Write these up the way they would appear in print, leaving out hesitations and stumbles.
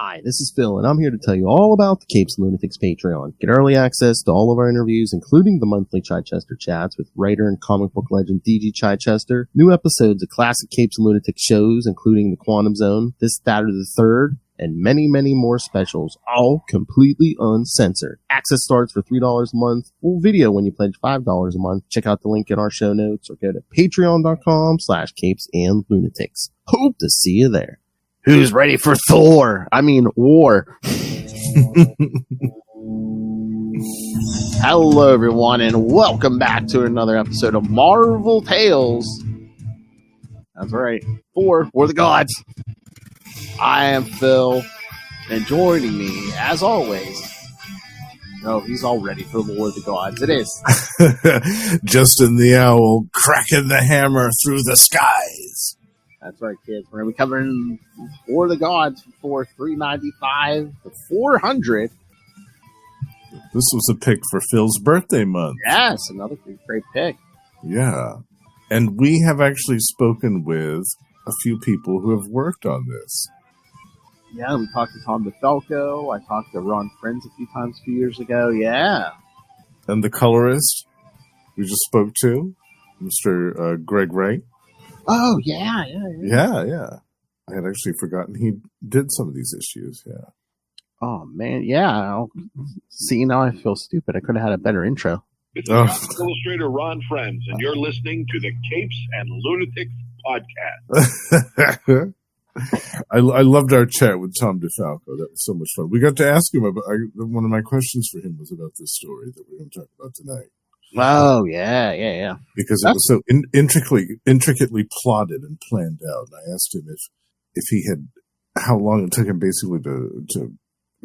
Hi, this is Phil, and I'm here to tell you all about the Capes and Lunatics Patreon. Get early access to all of our interviews, including the monthly Chichester chats with writer and comic book legend D.G. Chichester, new episodes of classic Capes and Lunatics shows, including The Quantum Zone, This, That, or the Third, and many, many more specials, all completely uncensored. Access starts for $3 a month, full video when you pledge $5 a month. Check out the link in our show notes or go to patreon.com/CapesandLunatics. Hope to see you there. Who's ready for Thor? I mean, war. Hello, everyone, and welcome back to another episode of Marvel Tales. That's right, for the gods. I am Phil, and joining me, as always, no, he's all ready for the War of the Gods. It is Justin the Owl cracking the hammer through the skies. That's right, kids. We're going to be covering War of the Gods for $3.95 to $400. This was a pick for Phil's birthday month. Yes, another great pick. Yeah. And we have actually spoken with a few people who have worked on this. Yeah, we talked to Tom DeFalco. I talked to Ron Friends a few times a few years ago. Yeah. And the colorist we just spoke to, Mr. Greg Wright. Oh, yeah. Yeah. I had actually forgotten he did some of these issues, yeah. Oh, man, yeah. See, now I feel stupid. I could have had a better intro. It's illustrator Ron Friends, and you're listening to the Capes and Lunatics podcast. I loved our chat with Tom DeFalco. That was so much fun. We got to ask him about, one of my questions for him was about this story that we're going to talk about tonight. Oh, yeah. Because it was so intricately plotted and planned out. And I asked him if he had, how long it took him basically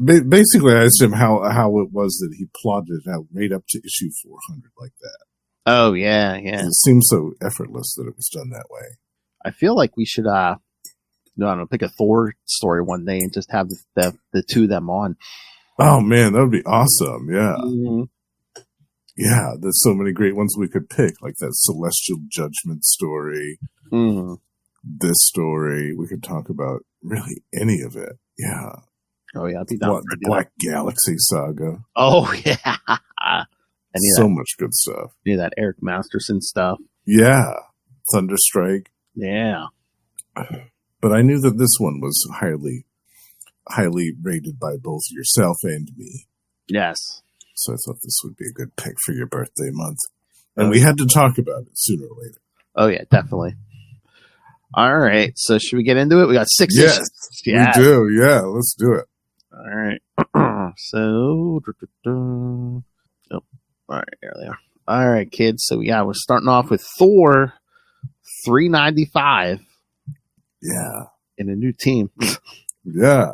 basically I asked him how it was that he plotted it out right up to issue 400 like that. Oh, yeah. And it seems so effortless that it was done that way. I feel like we should, pick a Thor story one day and just have the two of them on. Oh, man, that would be awesome. Yeah. Mm-hmm. Yeah, there's so many great ones we could pick, like that Celestial Judgment story, this story. We could talk about really any of it. Yeah. Oh, yeah. I'd be down the Black Galaxy saga. Oh, yeah. So much good stuff. Yeah, that Eric Masterson stuff. Yeah. Thunderstrike. Yeah. But I knew that this one was highly, highly rated by both yourself and me. Yes. So I thought this would be a good pick for your birthday month. And we had to talk about it sooner or later. Oh, yeah, definitely. All right. So should we get into it? We got 6 issues. Yes, we do. Yeah, let's do it. All right. So, all right, there they are. All right, kids. So, yeah, we're starting off with Thor $3.95. Yeah. In a new team. Yeah.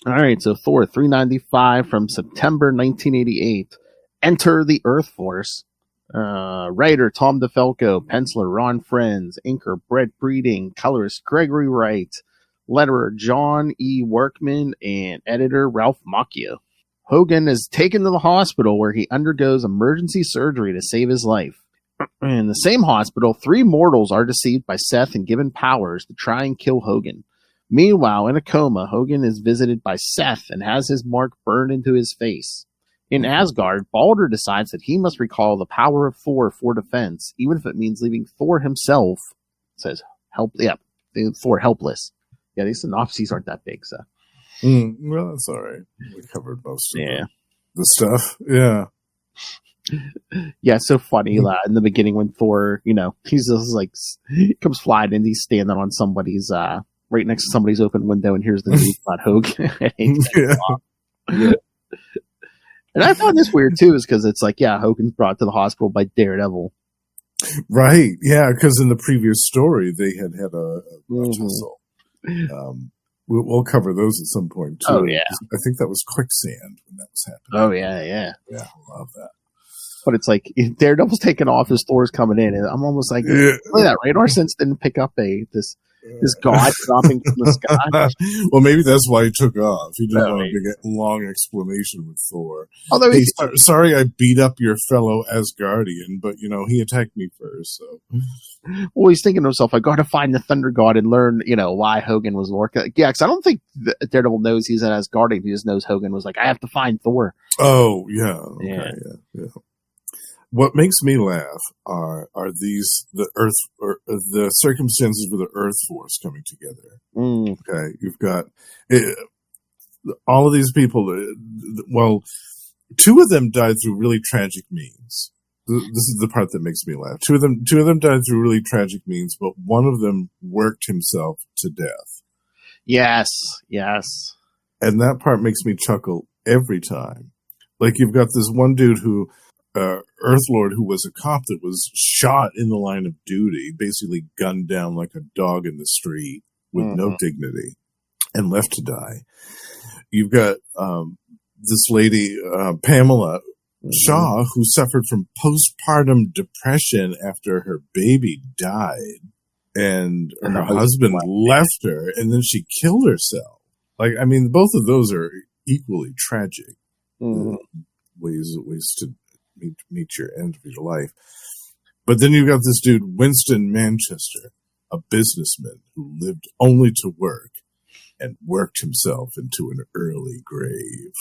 All right, so Thor $3.95 from September 1988. Enter the Earth Force. Writer Tom DeFalco, penciler Ron Friends, inker Brett Breeding, colorist Gregory Wright, letterer John E. Workman, and editor Ralph Macchio. Hogan is taken to the hospital where he undergoes emergency surgery to save his life. In the same hospital, 3 mortals are deceived by Seth and given powers to try and kill Hogan. Meanwhile, in a coma, Hogan is visited by Seth and has his mark burned into his face. In Asgard, Balder decides that he must recall the power of Thor for defense, even if it means leaving Thor himself, Thor helpless. Yeah, these synopses aren't that big, so. Well, that's all right. We covered most of the stuff. Yeah. Yeah, it's so funny in the beginning when Thor, he's just like, he comes flying and he's standing on somebody's, right next to somebody's open window, and here's the news about Hogan. Yeah. And I found this weird too, is because it's like, Hogan's brought to the hospital by Daredevil. Right. Yeah, because in the previous story they had a tussle. We'll cover those at some point too. Oh yeah. I think that was Quicksand when that was happening. Oh yeah. Yeah, I love that. But it's like Daredevil's taking off as Thor's coming in, and I'm almost like, look at that radar sense didn't pick up this. This god dropping from the sky. Well, maybe that's why he took off. He didn't Oh, want a big, long explanation with Thor. Although Hey, sorry I beat up your fellow Asgardian, but, he attacked me first, so. well, he's thinking to himself, I got to find the Thunder God and learn, why Hogan was working. Yeah, because I don't think Daredevil knows he's an Asgardian. He just knows Hogan was like, I have to find Thor. Oh, yeah. Okay, yeah. What makes me laugh are the circumstances for the Earth Force coming together. Okay, you've got all of these people. Well, two of them died through really tragic means. This is the part that makes me laugh. Two of them died through really tragic means, but one of them worked himself to death. Yes. And that part makes me chuckle every time. Like, you've got this one dude who, Earthlord, who was a cop that was shot in the line of duty, basically gunned down like a dog in the street with no dignity and left to die. You've got this lady, Pamela Shaw, who suffered from postpartum depression after her baby died, and her husband left her, and then she killed herself. Like, I mean, both of those are equally tragic ways to meet your end of your life. But then you've got this dude, Winston Manchester, a businessman who lived only to work and worked himself into an early grave.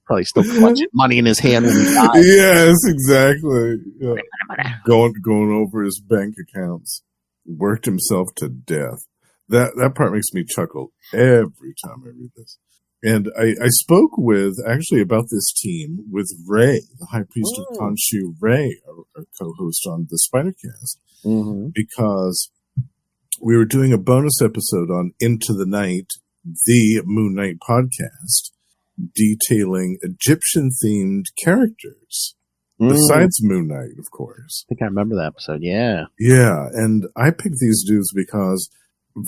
Probably still clutching money in his hand when he died. Yes, exactly. Yeah. Going over his bank accounts. Worked himself to death. That part makes me chuckle every time I read this. And I spoke actually about this team with Ray, the High Priest of Khonshu, Ray, our co-host on the Spidercast, because we were doing a bonus episode on Into the Night, the Moon Knight podcast, detailing Egyptian-themed characters, besides Moon Knight, of course. I think I remember that episode, yeah. Yeah, and I picked these dudes because,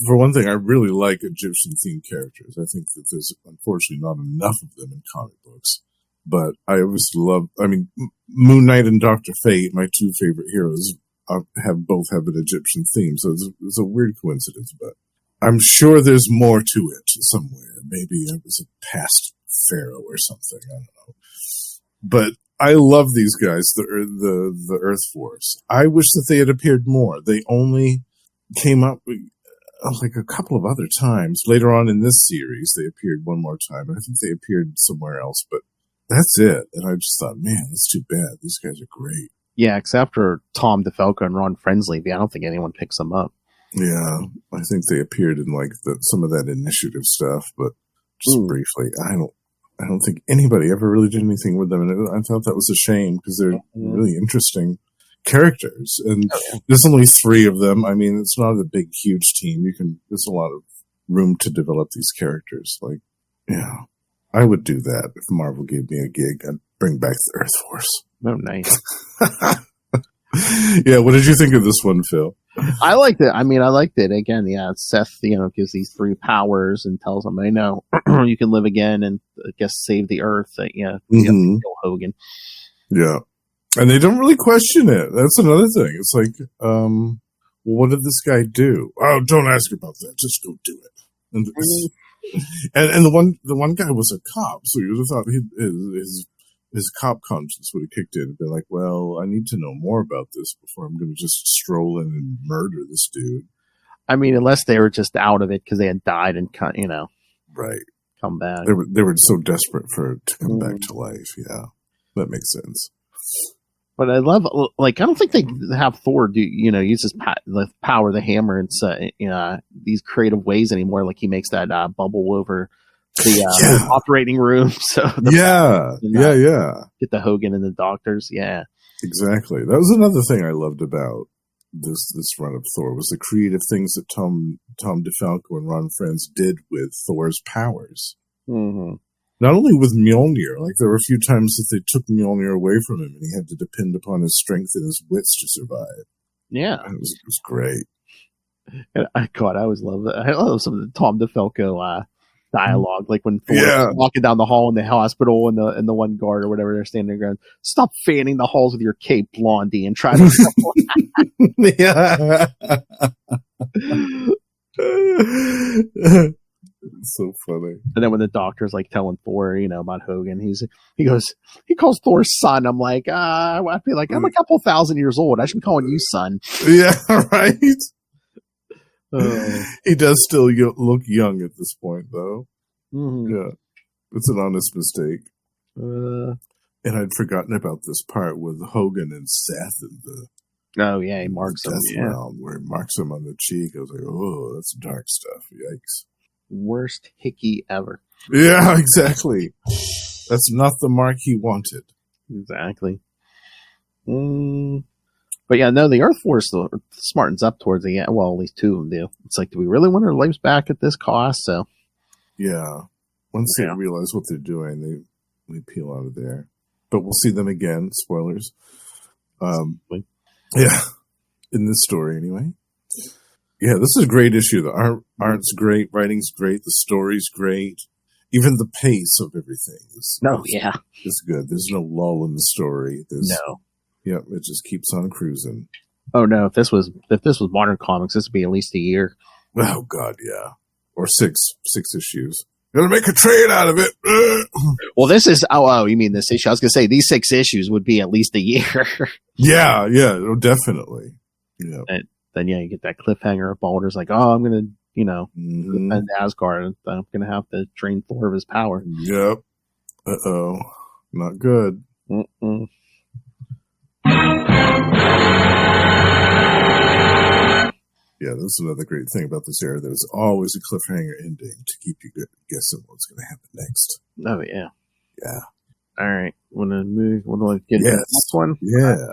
for one thing, I really like Egyptian-themed characters. I think that there's, unfortunately, not enough of them in comic books. But I always Moon Knight and Dr. Fate, my two favorite heroes, both have an Egyptian theme. So it's a weird coincidence, but I'm sure there's more to it somewhere. Maybe it was a past pharaoh or something. I don't know. But I love these guys, the Earth Force. I wish that they had appeared more. They only came up like a couple of other times. Later on in this series, they appeared one more time. I think they appeared somewhere else, but that's it. And I just thought, man, that's too bad. These guys are great. Yeah, except for Tom DeFalco and Ron Frensley, I don't think anyone picks them up. Yeah, I think they appeared in like some of that initiative stuff, but just briefly. I don't think anybody ever really did anything with them, and I thought that was a shame because they're really interesting characters, and there's only 3 of them. I mean, it's not a big, huge team. There's a lot of room to develop these characters. Like, yeah, I would do that if Marvel gave me a gig. I'd bring back the Earth Force. Oh, nice. Yeah, what did you think of this one, Phil? I liked it. I mean, I liked it. Again, yeah, Seth, gives these 3 powers and tells them, I know, you can live again and I guess save the Earth. You have to kill Hogan. Yeah. And they don't really question it. That's another thing. It's like, well, what did this guy do? Oh, don't ask about that. Just go do it. And the one guy was a cop, so you would have thought his cop conscience would have kicked in and been like, well, I need to know more about this before I'm going to just stroll in and murder this dude. I mean, unless they were just out of it because they had died and right, come back. They were so desperate to come back to life. Yeah, that makes sense. But I love, like, I don't think they have Thor use his the power of the hammer in these creative ways anymore. Like he makes that bubble over the operating room. So get the Hogan and the doctors. Yeah, exactly. That was another thing I loved about this run of Thor was the creative things that Tom DeFalco and Ron Frenz did with Thor's powers. Mm-hmm. Not only with Mjolnir, like there were a few times that they took Mjolnir away from him and he had to depend upon his strength and his wits to survive. Yeah. It was great. And I always love that. I love some of the Tom DeFalco dialogue, like when Thor's walking down the hall in the hospital, and the one guard or whatever they're standing there going, "Stop fanning the halls with your cape, Blondie," and try to. Yeah. It's so funny. And then when the doctor's like telling Thor, about Hogan, he calls Thor son. I'm like, I feel like I'm a couple thousand years old. I should be calling you son. Yeah, right. He does still look young at this point, though. Mm-hmm. Yeah, it's an honest mistake. And I'd forgotten about this part with Hogan and Seth and the. Oh yeah, he marks him. Realm, where he marks him on the cheek. I was like, oh, that's dark stuff. Yikes! Worst hickey ever. Yeah, exactly. That's not the mark he wanted. Exactly. But yeah, no, the Earth Force smartens up towards the end. Well, at least two of them do. It's like, do we really want our lives back at this cost? So, yeah. Once they realize what they're doing, they peel out of there. But we'll see them again. Spoilers. Yeah. In this story, anyway. Yeah, this is a great issue. The art's great, writing's great, the story's great. Even the pace of everything is good. There's no lull in the story. No. Yeah, it just keeps on cruising. Oh no, if this was modern comics, this would be at least a year. Oh god, yeah. Or six issues. Gonna make a trade out of it. Well, this is you mean this issue? I was gonna say these 6 issues would be at least a year. yeah, definitely. Yeah. And then you get that cliffhanger of Baldur's like, oh, I'm gonna, defend Asgard. I'm gonna have to drain Thor of his power. Yep. Uh-oh. Not good. Mm-mm. Yeah, this is another great thing about this era. There's always a cliffhanger ending to keep you guessing what's going to happen next. Oh, yeah. Yeah. All right. Want to move? Want to get into the next one? Yeah.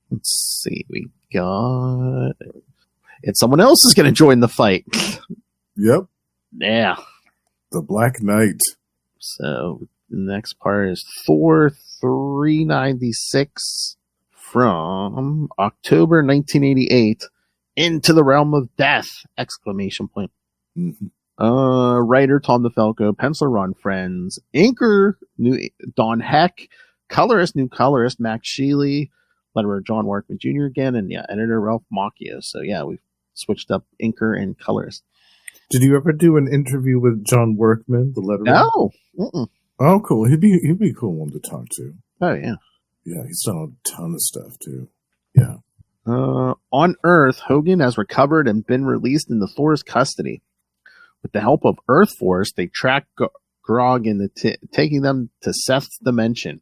Let's see. We got... And someone else is going to join the fight. Yep. Yeah. The Black Knight. So, the next part is Thor 396 from October 1988, Into the Realm of Death! Exclamation point. Mm-hmm. Writer Tom DeFalco, penciler Ron Friends, inker Don Heck, new colorist Max Sheely, letterer John Workman Jr. again, and editor Ralph Macchio. So we switched up inker and colorist. Did you ever do an interview with John Workman, the letterer? No. Mm-mm. Oh, cool. He'd be a cool one to talk to. Oh yeah. Yeah, he's done a ton of stuff too. Yeah. On Earth, Hogan has recovered and been released into Thor's custody. With the help of Earth Force, they track Grog into taking them to Seth's dimension.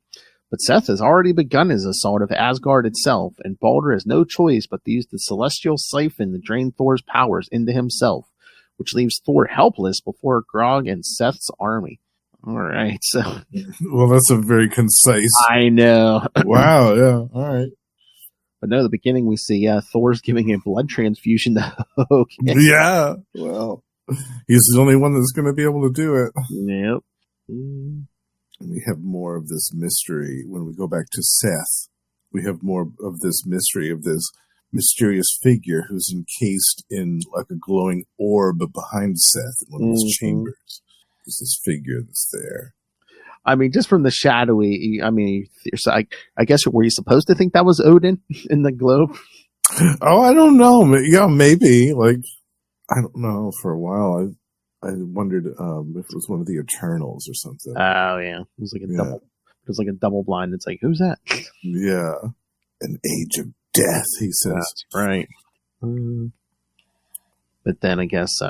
But Seth has already begun his assault of Asgard itself, and Baldur has no choice but to use the celestial siphon to drain Thor's powers into himself, which leaves Thor helpless before Grog and Seth's army. All right, so... Well, that's a very concise... I know. Wow, yeah, all right. But no, at the beginning we see, Thor's giving a blood transfusion to Hogan. Yeah, well, he's the only one that's going to be able to do it. Yep. And we have more of this mystery. When we go back to Seth, we have more of this mystery of this mysterious figure who's encased in like a glowing orb behind Seth in one of his chambers. There's this figure that's there. I mean, just from the shadowy, I guess were you supposed to think that was Odin in the globe? Oh, I don't know. Yeah, maybe. Like, I don't know. For a while, I wondered if it was one of the Eternals or something. Oh yeah, it was like double. It was like a double blind. It's like, who's that? Yeah, an age of death. He says. That's right. But then I guess,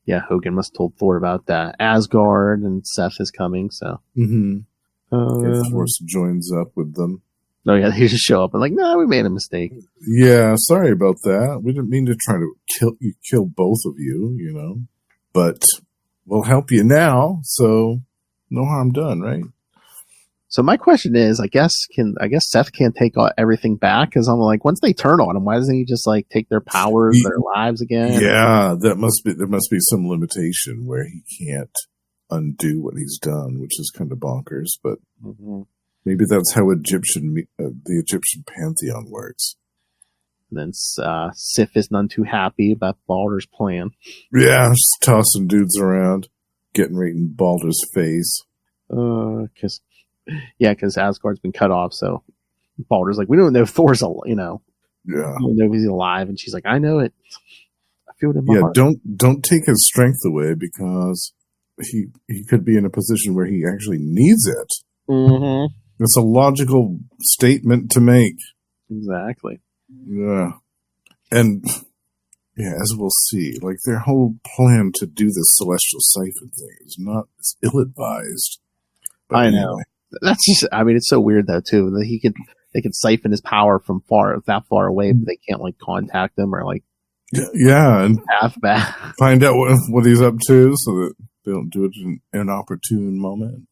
Hogan must have told Thor about Asgard and Seth is coming. So, Force joins up with them. Oh yeah, they just show up and like, no, we made a mistake. Yeah, sorry about that. We didn't mean to try to kill both of you, but we'll help you now. So no harm done, right? So my question is, I guess Seth can't take everything back, because I'm like, once they turn on him, why doesn't he just like take their powers, their lives again? Yeah, there must be some limitation where he can't undo what he's done, which is kind of bonkers. But maybe that's how the Egyptian pantheon works. And then Sif is none too happy about Baldur's plan. Yeah, just tossing dudes around, getting right in Baldur's face. Because Asgard's been cut off, so Baldur's like, we don't know if Thor's, Yeah. we don't know if he's alive. And she's like, I know it. I feel it in my heart. Don't take his strength away, because he could be in a position where he actually needs it. Mm-hmm. It's a logical statement to make. Exactly. Yeah. And yeah, as we'll see, like their whole plan to do this celestial siphon thing is it's ill-advised. But I know. That's just, I mean, it's so weird though too, that they can siphon his power from that far away, but they can't like contact him or like and path back. Find out what he's up to so that they don't do it in an opportune moment.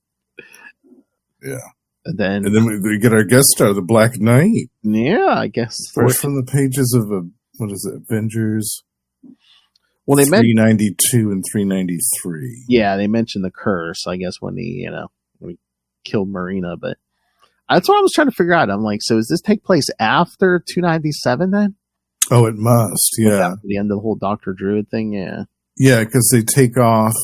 Yeah. And then we get our guest star, the Black Knight. Yeah, I guess. Fresh from the pages of Avengers. Well, they 392 and 393. Yeah, they mentioned the curse, I guess, when he killed Marina, but that's what I was trying to figure out. I'm like, so does this take place after 297 then? Oh, it must, yeah. After the end of the whole Dr. Druid thing, yeah. Yeah, because they take off,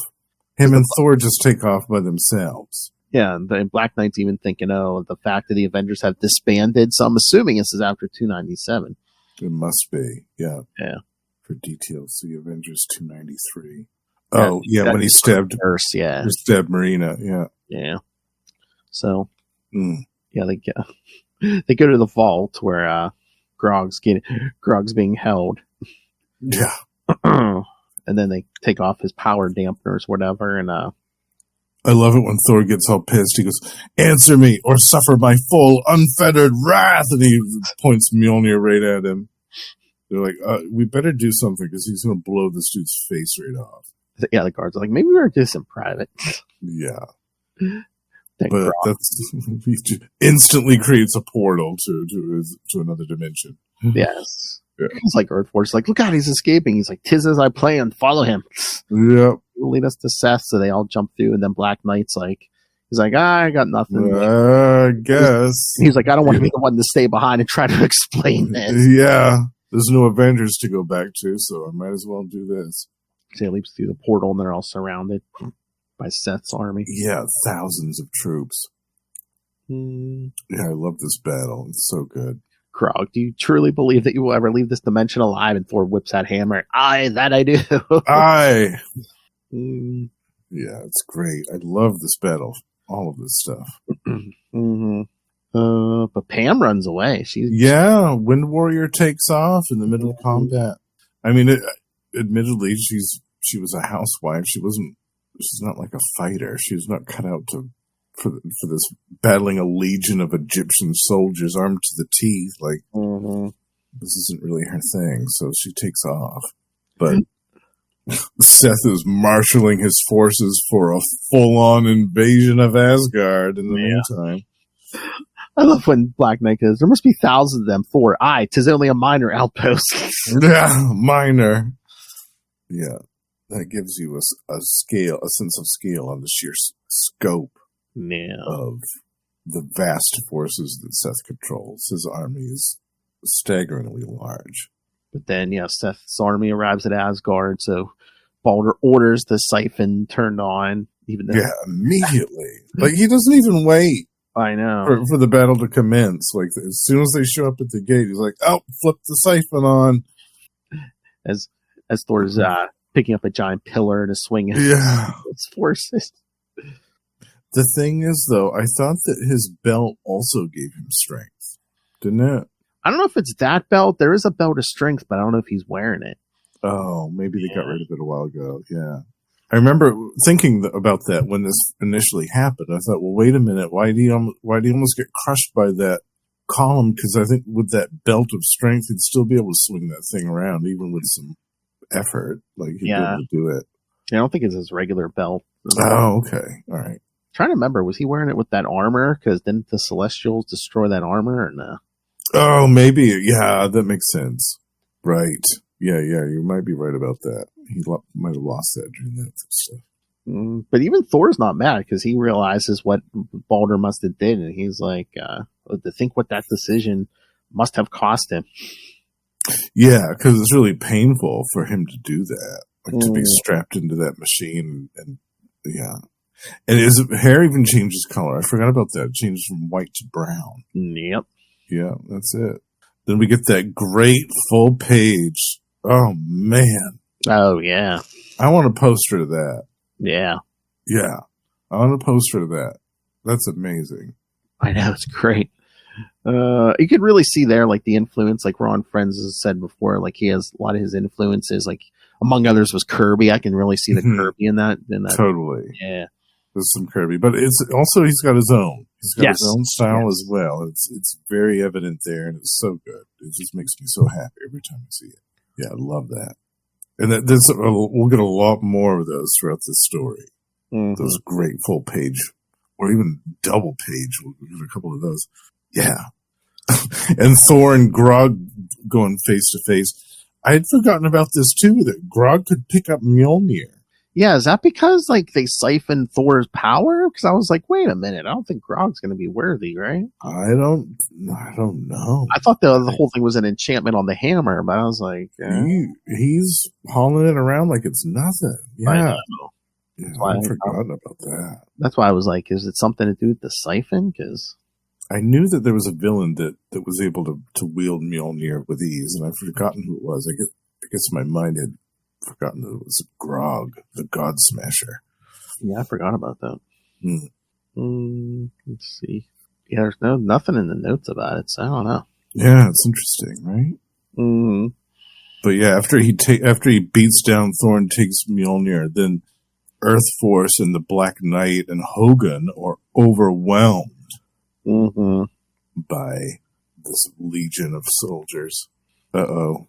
him and Thor just take off by themselves. Yeah, and the Black Knight's even thinking, the fact that the Avengers have disbanded, so I'm assuming this is after 297. It must be, yeah. Yeah. For details, see Avengers 293. Oh, yeah, when he stabbed Marina, yeah. Yeah. So, yeah, they go to the vault where Grog's being held. Yeah. And then they take off his power dampeners, whatever, and I love it when Thor gets all pissed. He goes, "Answer me or suffer my full, unfettered wrath." And he points Mjolnir right at him. They're like, we better do something because he's going to blow this dude's face right off. Yeah, the guards are like, maybe we were just in private. Yeah. But he instantly creates a portal to another dimension. Yes. Yeah. It's like Earth Force, like, look out, he's escaping. He's like, 'tis as I planned, follow him. Yep. He'll lead us to Seth, so they all jump through, and then Black Knight's like, he's like, I got nothing. I guess. He's like, I don't want to be the one to stay behind and try to explain this. Yeah. There's no Avengers to go back to, so I might as well do this. So he leaps through the portal, and they're all surrounded by Seth's army. Yeah, thousands of troops. Yeah, I love this battle. It's so good. Krog, do you truly believe that you will ever leave this dimension alive? And Thor whips that hammer. That I do. Yeah, it's great. I love this battle. All of this stuff. But Pam runs away. Wind Warrior takes off in the middle of combat. I mean, admittedly, she was a housewife. She's not like a fighter. She's not cut out for this battling a legion of Egyptian soldiers armed to the teeth. Like, this isn't really her thing. So she takes off. But Seth is marshaling his forces for a full-on invasion of Asgard in the meantime. I love when Black Knight goes, there must be thousands of them. Thor, 'tis only a minor outpost. Yeah, minor. Yeah, that gives you a sense of scale on the sheer scope of the vast forces that Seth controls. His army is staggeringly large. But then, Seth's army arrives at Asgard, so Baldur orders the siphon turned on. Immediately. Like, he doesn't even wait. I know. For the battle to commence. Like, as soon as they show up at the gate, he's like, flip the siphon on. As Thor's picking up a giant pillar and is swinging his forces. The thing is, though, I thought that his belt also gave him strength. Didn't it? I don't know if it's that belt. There is a belt of strength, but I don't know if he's wearing it. Oh, maybe they got rid of it a while ago. Yeah. I remember thinking about that when this initially happened. I thought, well, wait a minute. Why do you almost get crushed by that column? Because I think with that belt of strength, he'd still be able to swing that thing around, even with some effort. Like, he'd be able to do it. I don't think it's his regular belt. Oh, okay. All right. Trying to remember, was he wearing it with that armor? Because didn't the Celestials destroy that armor or no? Oh, maybe. Yeah, that makes sense. Right. Yeah, you might be right about that. He might have lost that during that stuff. But even Thor's not mad because he realizes what Baldur must have did, and he's like, to think what that decision must have cost him. Yeah, because it's really painful for him to do that, like to be strapped into that machine, and yeah. And his hair even changes color. I forgot about that. It changes from white to brown. Yep. Yeah, that's it. Then we get that great full page. Oh man. Oh yeah. I want a poster of that. Yeah. Yeah. I want a poster of that. That's amazing. I know, it's great. You could really see there, like, the influence, like Ron Friends has said before, like, he has a lot of his influences, like, among others was Kirby. I can really see the Kirby in that. Totally. Yeah. There's some Kirby, but it's also, he's got his own. He's got his own style as well. It's very evident there, and it's so good. It just makes me so happy every time I see it. Yeah, I love that. And we'll get a lot more of those throughout this story. Mm-hmm. Those great full page, or even double page. We'll get a couple of those. Yeah. And Thor and Grog going face to face. I had forgotten about this too, that Grog could pick up Mjolnir. Yeah, is that because, like, they siphoned Thor's power? Because I was like, wait a minute, I don't think Grog's going to be worthy, right? I don't know. I thought the whole thing was an enchantment on the hammer, but I was like, he's hauling it around like it's nothing. Yeah. I'd forgotten about that. That's why I was like, is it something to do with the siphon? Because I knew that there was a villain that was able to wield Mjolnir with ease, and I've forgotten who it was. I guess my mind had forgotten that it was Grog, the God Smasher. Yeah, I forgot about that. Let's see. Yeah, there's nothing in the notes about it, so I don't know. Yeah, it's interesting, right? Mm-hmm. But yeah, after he beats down Thor and takes Mjolnir, then Earth Force and the Black Knight and Hogun are overwhelmed by this legion of soldiers. Uh-oh.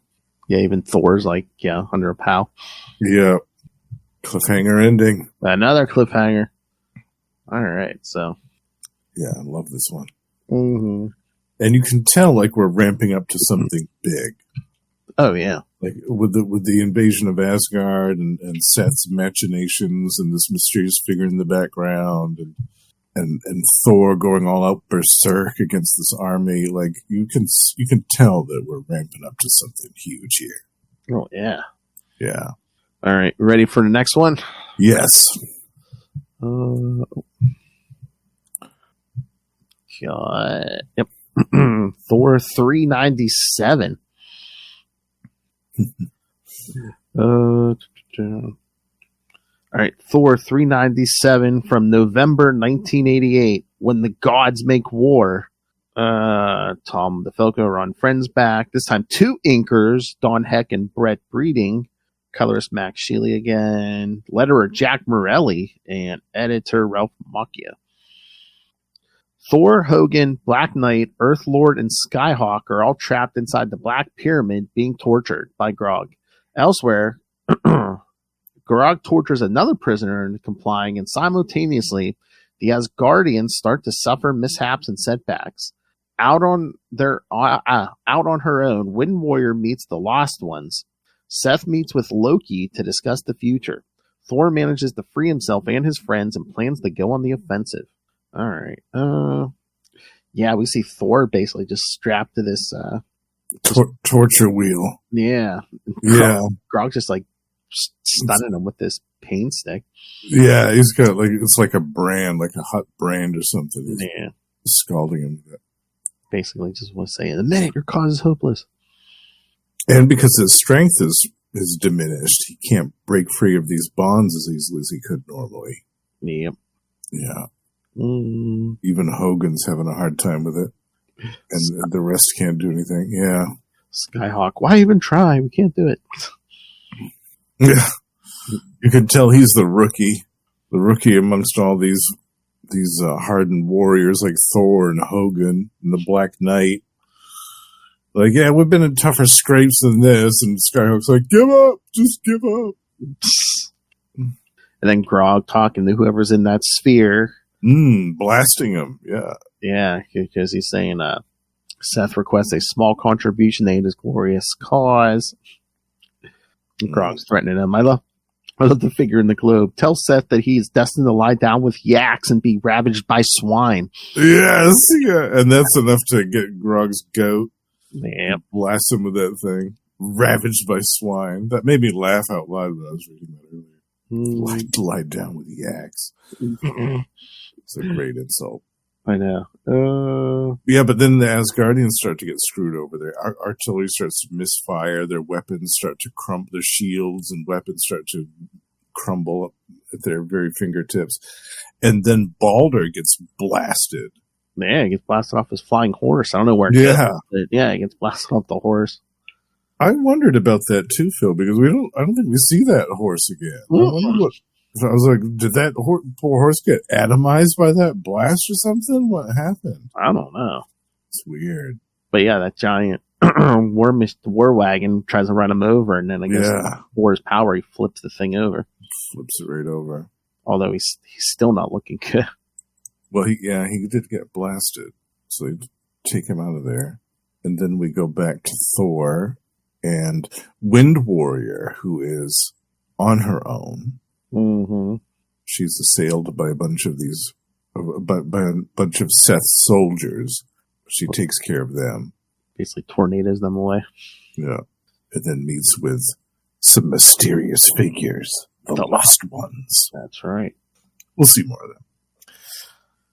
Yeah, even Thor's like, under a POW. Yeah. Cliffhanger ending. Another cliffhanger. All right, so. Yeah, I love this one. Mm-hmm. And you can tell, like, we're ramping up to something big. Oh, yeah. Like, with the invasion of Asgard and Seth's machinations and this mysterious figure in the background and Thor going all out berserk against this army, like, you can tell that we're ramping up to something huge here. Oh, yeah. Yeah. All right, ready for the next one? Yes. God. Yep. Thor 397. All right, Thor 397 from November 1988. When the gods make war. Tom DeFalco, Ron Friends back. This time, 2 inkers, Don Heck and Brett Breeding. Colorist Max Sheely again. Letterer Jack Morelli. And editor Ralph Macchia. Thor, Hogun, Black Knight, Earth Lord, and Skyhawk are all trapped inside the Black Pyramid being tortured by Grog. Elsewhere, Grog tortures another prisoner into complying, and simultaneously, the Asgardians start to suffer mishaps and setbacks. Out on her own, Wind Warrior meets the Lost Ones. Seth meets with Loki to discuss the future. Thor manages to free himself and his friends and plans to go on the offensive. All right. Yeah, we see Thor basically just strapped to this torture wheel. Yeah. Yeah. Grog's just like stunning him with this pain stick. Yeah, he's got it's like a brand, like a hot brand or something. He's scalding him with it. Basically, just want to say, in a minute, your cause is hopeless. And because his strength is diminished, he can't break free of these bonds as easily as he could normally. Yep. Yeah. Even Hogan's having a hard time with it. And the rest can't do anything. Yeah. Skyhawk, why even try? We can't do it. Yeah. You can tell he's the rookie amongst all these hardened warriors like Thor and Hogun and the Black Knight. Like, yeah, we've been in tougher scrapes than this. And Skyhawk's like, give up. Just give up. And then Grog talking to whoever's in that sphere. Blasting him, yeah. Yeah, because he's saying Seth requests a small contribution to aid his glorious cause. Grog's threatening him. I love the figure in the globe. Tell Seth that he is destined to lie down with yaks and be ravaged by swine. Yes, yeah. And that's enough to get Grog's goat. Yeah. Blast him with that thing. Ravaged by swine. That made me laugh out loud when I was reading that earlier. Lie down with the axe. It's a great insult. I know. Yeah, but then the Asgardians start to get screwed over. Their artillery starts to misfire. Their weapons start to crumble. Their shields and weapons start to crumble up at their very fingertips. And then Balder gets blasted. Yeah, he gets blasted off his flying horse. I don't know where it goes, but yeah, he gets blasted off the horse. I wondered about that too, Phil, because I don't think we see that horse again. I was like, did that poor horse get atomized by that blast or something? What happened? I don't know. It's weird. But yeah, that giant war wagon tries to run him over, and then I guess for his power, he flips the thing over. Flips it right over. Although he's still not looking good. Well, he did get blasted, so they take him out of there. And then we go back to Thor and Wind Warrior, who is on her own. Mm-hmm. She's assailed by a bunch of Seth's soldiers. She takes care of them. Basically tornadoes them away. Yeah. And then meets with some mysterious figures. The Lost Ones. That's right. We'll see more of them.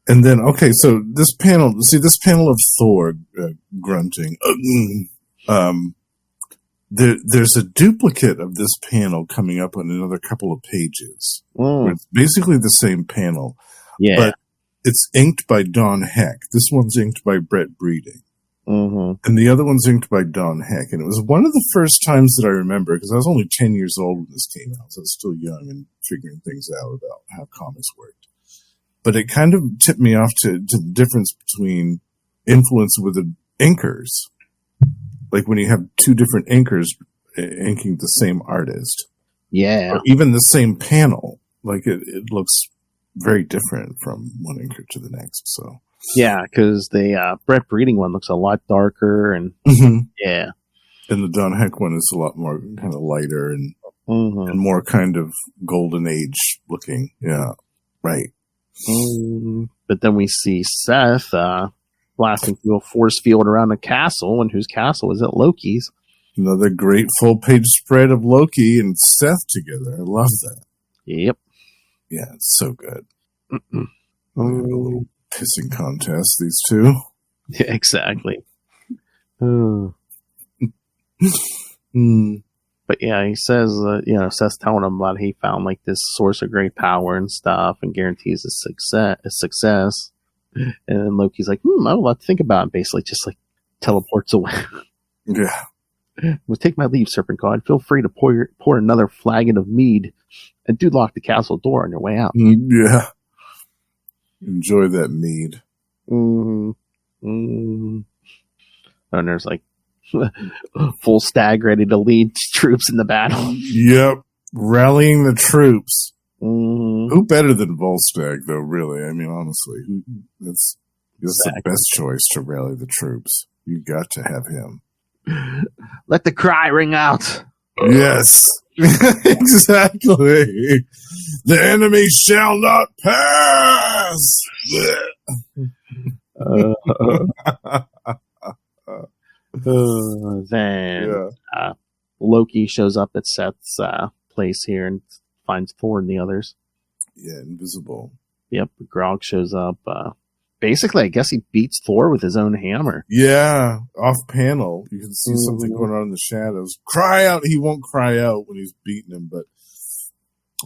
And then, okay, so this panel of Thor grunting. There's a duplicate of this panel coming up on another couple of pages. Where it's basically the same panel. Yeah. But it's inked by Don Heck. This one's inked by Brett Breeding. Mm-hmm. And the other one's inked by Don Heck. And it was one of the first times that I remember, because I was only 10 years old when this came out, so I was still young and figuring things out about how comics worked. But it kind of tipped me off to the difference between influence with the inkers. Like when you have two different inkers inking the same artist. Yeah. Or even the same panel. Like it looks very different from one inker to the next. So yeah, because the Brett Breeding one looks a lot darker and yeah. And the Don Heck one is a lot more kind of lighter and more kind of golden age looking. Yeah. Right. But then we see Seth blasting through a force field around the castle, and whose castle is it? Loki's. Another great full-page spread of Loki and Seth together. I love that. Yep. Yeah, it's so good. A little pissing contest, these two. Yeah, exactly. But yeah, he says, Seth's telling him about he found like this source of great power and stuff and guarantees a success. And then Loki's like, I have a lot to think about. And basically just like teleports away. Yeah. Well, take my leave, Serpent God. Feel free to pour another flagon of mead and do lock the castle door on your way out. Yeah. Enjoy that mead. And there's like full stag ready to lead troops in the battle. Yep. Rallying the troops. Mm-hmm. Who better than Volstagg, though, really? I mean, honestly, that's the best choice to rally the troops. You got to have him. Let the cry ring out. Yes. Exactly. The enemy shall not pass. Then Loki shows up at Seth's place here and finds Thor and the others. Yeah, invisible. Yep, Grog shows up. Basically, I guess he beats Thor with his own hammer. Yeah, off panel. You can see something going on in the shadows. Cry out. He won't cry out when he's beating him, but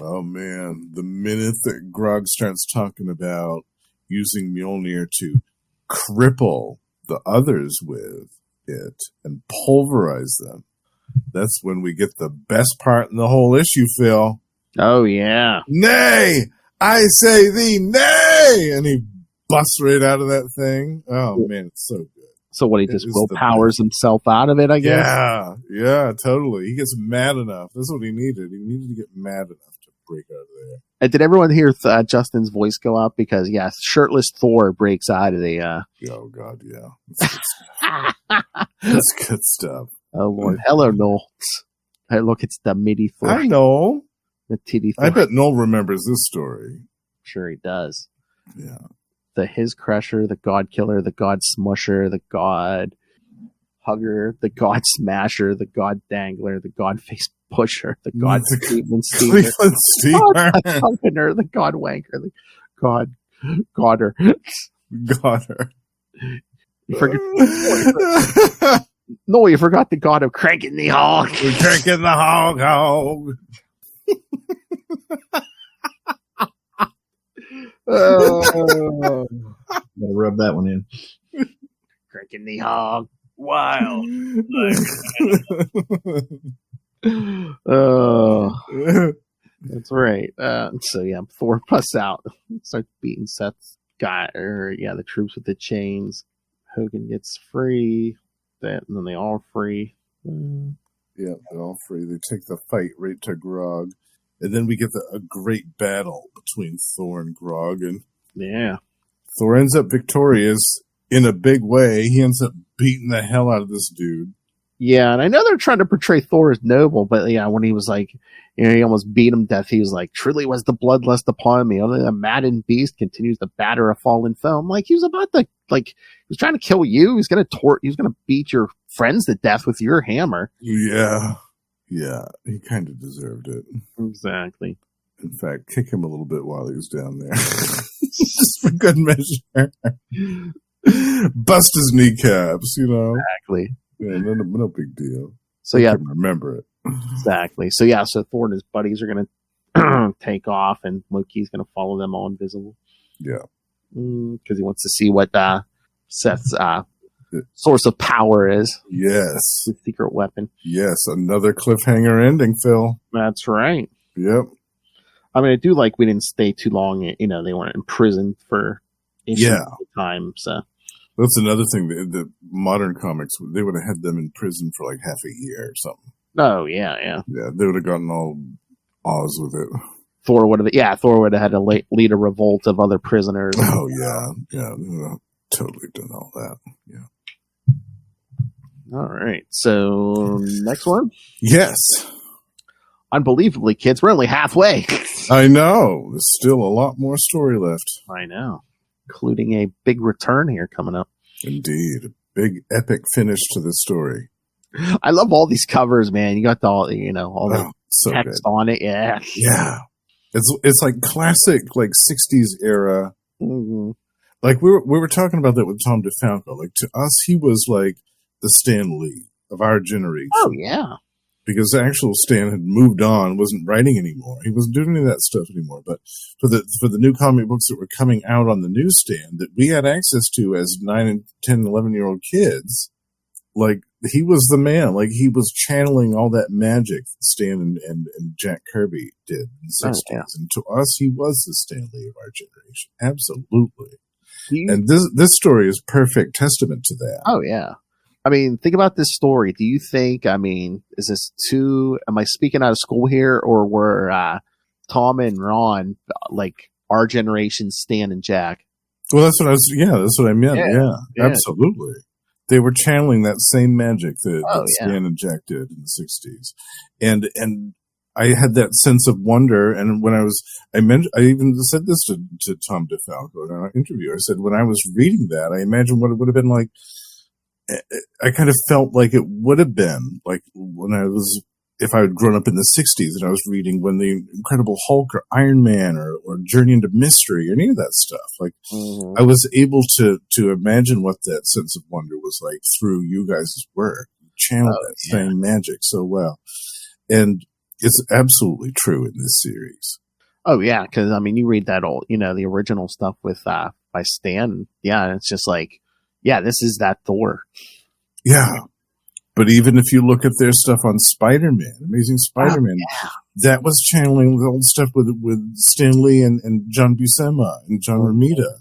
oh man, the minute that Grog starts talking about using Mjolnir to cripple the others with it and pulverize them, that's when we get the best part in the whole issue, Phil. Oh, yeah. Nay! I say thee, nay! And he busts right out of that thing. Oh, man, it's so good. So what, he just willpowers himself out of it, I guess? Yeah, totally. He gets mad enough. That's what he needed. He needed to get mad enough to break out of there. And did everyone hear Justin's voice go up? Because, yes, shirtless Thor breaks out of the... Oh, God, yeah. That's good stuff. That's good stuff. Oh, Lord. Hello, Noel. Hey, look, it's the Mighty Thor. I know. The Titty Thor. I bet Noel remembers this story. Sure he does. Yeah. The His Crusher, the God Killer, the God Smusher, the God Hugger, the God Smasher, the God Dangler, the God Face Pusher, the God Cleveland Steamer, Cleveland Steamer, Governor, the God Wanker, the God Godder. got her. You forget. No, you forgot the God of Cranking the Hog. We're cranking the hog. Gotta rub that one in. Cranking the Hog. Wild. Oh, that's right. So yeah, Thor busts out, starts beating Seth's guy, the troops with the chains. Hogan gets free. And then they all free. Yeah, they're all free. They take the fight right to Grog. And then we get a great battle between Thor and Grog. And yeah, Thor ends up victorious in a big way. He ends up beating the hell out of this dude. Yeah, and I know they're trying to portray Thor as noble, but yeah, when he was like, he almost beat him to death, he was like, truly was the bloodlust upon me. Only a maddened beast continues to batter a fallen foe. I'm like, he was about to, he was trying to kill you. He's going to beat your friends to death with your hammer. Yeah, he kind of deserved it. Exactly. In fact, kick him a little bit while he was down there. Just for good measure. Bust his kneecaps, Exactly. Yeah, no big deal. So yeah, remember it. Exactly. So yeah, Thor and his buddies are going to take off, and Loki's going to follow them all invisible. Yeah, because he wants to see what Seth's source of power is. Yes, the secret weapon. Yes, another cliffhanger ending, Phil. That's right. Yep. I mean, I do like we didn't stay too long. They weren't in prison for time. So. That's another thing. The modern comics, they would have had them in prison for like half a year or something. Oh, yeah. Yeah, they would have gotten all Oz with it. Thor would have had to lead a revolt of other prisoners. Oh, yeah, totally done all that. Yeah. All right, so next one? Yes. Unbelievably, kids, we're only halfway. I know. There's still a lot more story left. I know. Including a big return here coming up. Indeed. A big epic finish to the story. I love all these covers, man. You got all the text on it. Yeah. Yeah. It's like classic, 60s era. Mm-hmm. Like we were talking about that with Tom DeFalco. Like to us, he was like the Stan Lee of our generation. Oh, yeah. Because the actual Stan had moved on, wasn't writing anymore. He wasn't doing any of that stuff anymore. But for the new comic books that were coming out on the newsstand that we had access to as 9 and 10, 11-year-old kids, he was the man. Like he was channeling all that magic that Stan and Jack Kirby did in the 60s. Oh, yeah. And to us, he was the Stan Lee of our generation. Absolutely. And this story is perfect testament to that. Oh, yeah. I mean, think about this story. Do you think, is this am I speaking out of school here, or were Tom and Ron our generation Stan and Jack? Well, that's what I meant. Yeah, absolutely. They were channeling that same magic that Stan and Jack did in the 60s. And I had that sense of wonder. And when I even said this to Tom DeFalco in our interview. I said, when I was reading that, I imagined what it would have been like. I kind of felt like it would have been like if I had grown up in the 60s and I was reading when the Incredible Hulk or Iron Man or Journey into Mystery or any of that stuff. Mm-hmm. I was able to imagine what that sense of wonder was like through you guys' work. Channel that same magic so well. And it's absolutely true in this series. Oh, yeah, because, you read that old, the original stuff with by Stan. Yeah, and it's just like, yeah, this is that Thor. Yeah. But even if you look at their stuff on Spider-Man, Amazing Spider-Man, that was channeling the old stuff with Stan Lee and John Buscema and John Romita.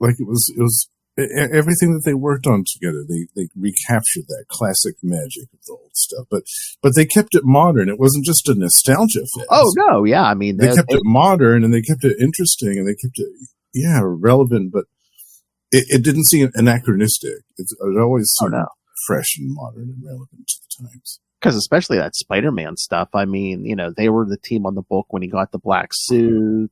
Like it was everything that they worked on together. They recaptured that classic magic of the old stuff, but they kept it modern. It wasn't just a nostalgia fest. Oh no, yeah, they kept it modern and they kept it interesting and they kept it relevant, but it didn't seem anachronistic. It always seemed fresh and modern and relevant to the times. Because especially that Spider-Man stuff. They were the team on the book when he got the black suit.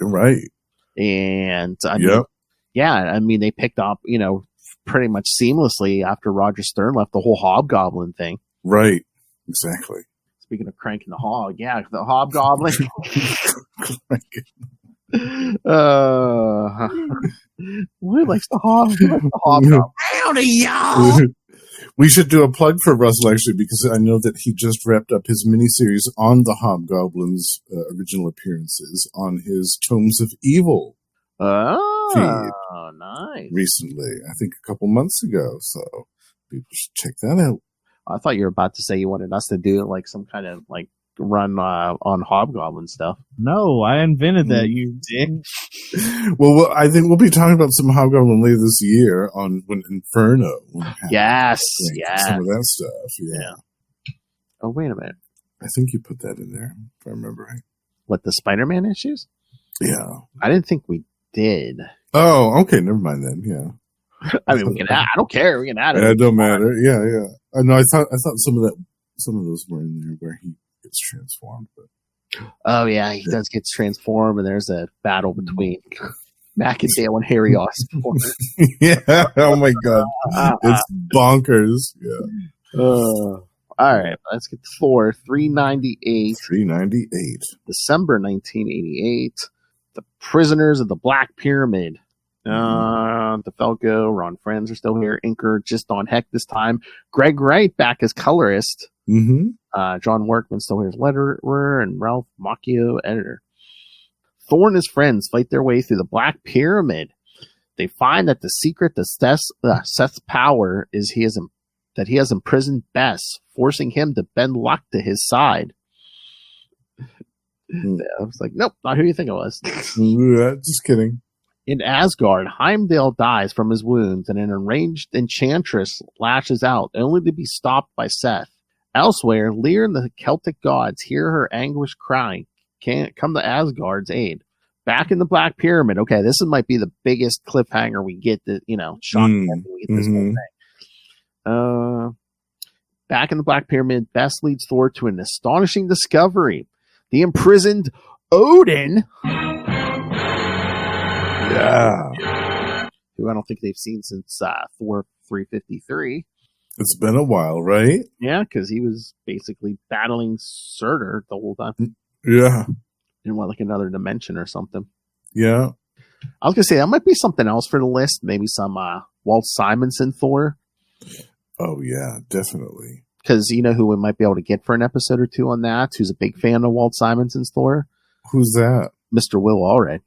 Right. And they picked up, pretty much seamlessly after Roger Stern left the whole Hobgoblin thing. Right. Exactly. Speaking of cranking the hog, yeah, the Hobgoblin. Who likes the Hobgoblin? Howdy, y'all! We should do a plug for Russell, actually, because I know that he just wrapped up his miniseries on the Hobgoblin's original appearances on his Tomes of Evil feed nice. recently. I think a couple months ago, so people should check that out. I thought you were about to say you wanted us to do like some kind of like run on Hobgoblin stuff. No, I invented that, you dick. Well, I think we'll be talking about some Hobgoblin later this year on when Inferno. Yes. Some of that stuff. Yeah. Oh, wait a minute. I think you put that in there, if I remember right. What, the Spider-Man issues? Yeah. I didn't think we did. Oh, okay. Never mind then. Yeah. I mean, we can add. I don't care. We can add it. It don't matter. Yeah. No, I thought some of those were in there where he gets transformed. But oh yeah, he does get transformed, and there's a battle between Macadale and Harry Osborn. Yeah. Oh my God, it's bonkers. Yeah. All right, let's get Thor 398. 398. December 1988. The Prisoners of the Black Pyramid. DeFalco, Ron Friends are still here. Inker just on Heck this time. Greg Wright back as colorist. Mm-hmm. John Workman still here as letterer, and Ralph Macchio editor. Thor and his friends fight their way through the Black Pyramid. They find that the secret to Seth's power is that he has imprisoned Bess, forcing him to bend luck to his side. I was like, nope, not who you think it was. Just kidding. In Asgard, Heimdall dies from his wounds, and an enraged enchantress lashes out, only to be stopped by Seth. Elsewhere, Lear and the Celtic gods hear her anguished cry, can't come to Asgard's aid. Back in the Black Pyramid. Okay, this might be the biggest cliffhanger we get. We get this whole thing. Back in the Black Pyramid, Bess leads Thor to an astonishing discovery: the imprisoned Odin. Yeah. Who I don't think they've seen since Thor 353. It's been a while, right? Yeah, because he was basically battling Surtur the whole time. Yeah. In like another dimension or something. Yeah. I was going to say, that might be something else for the list. Maybe some Walt Simonson Thor. Oh, yeah, definitely. Because you know who we might be able to get for an episode or two on that, who's a big fan of Walt Simonson's Thor? Who's that? Mr. Will Allred.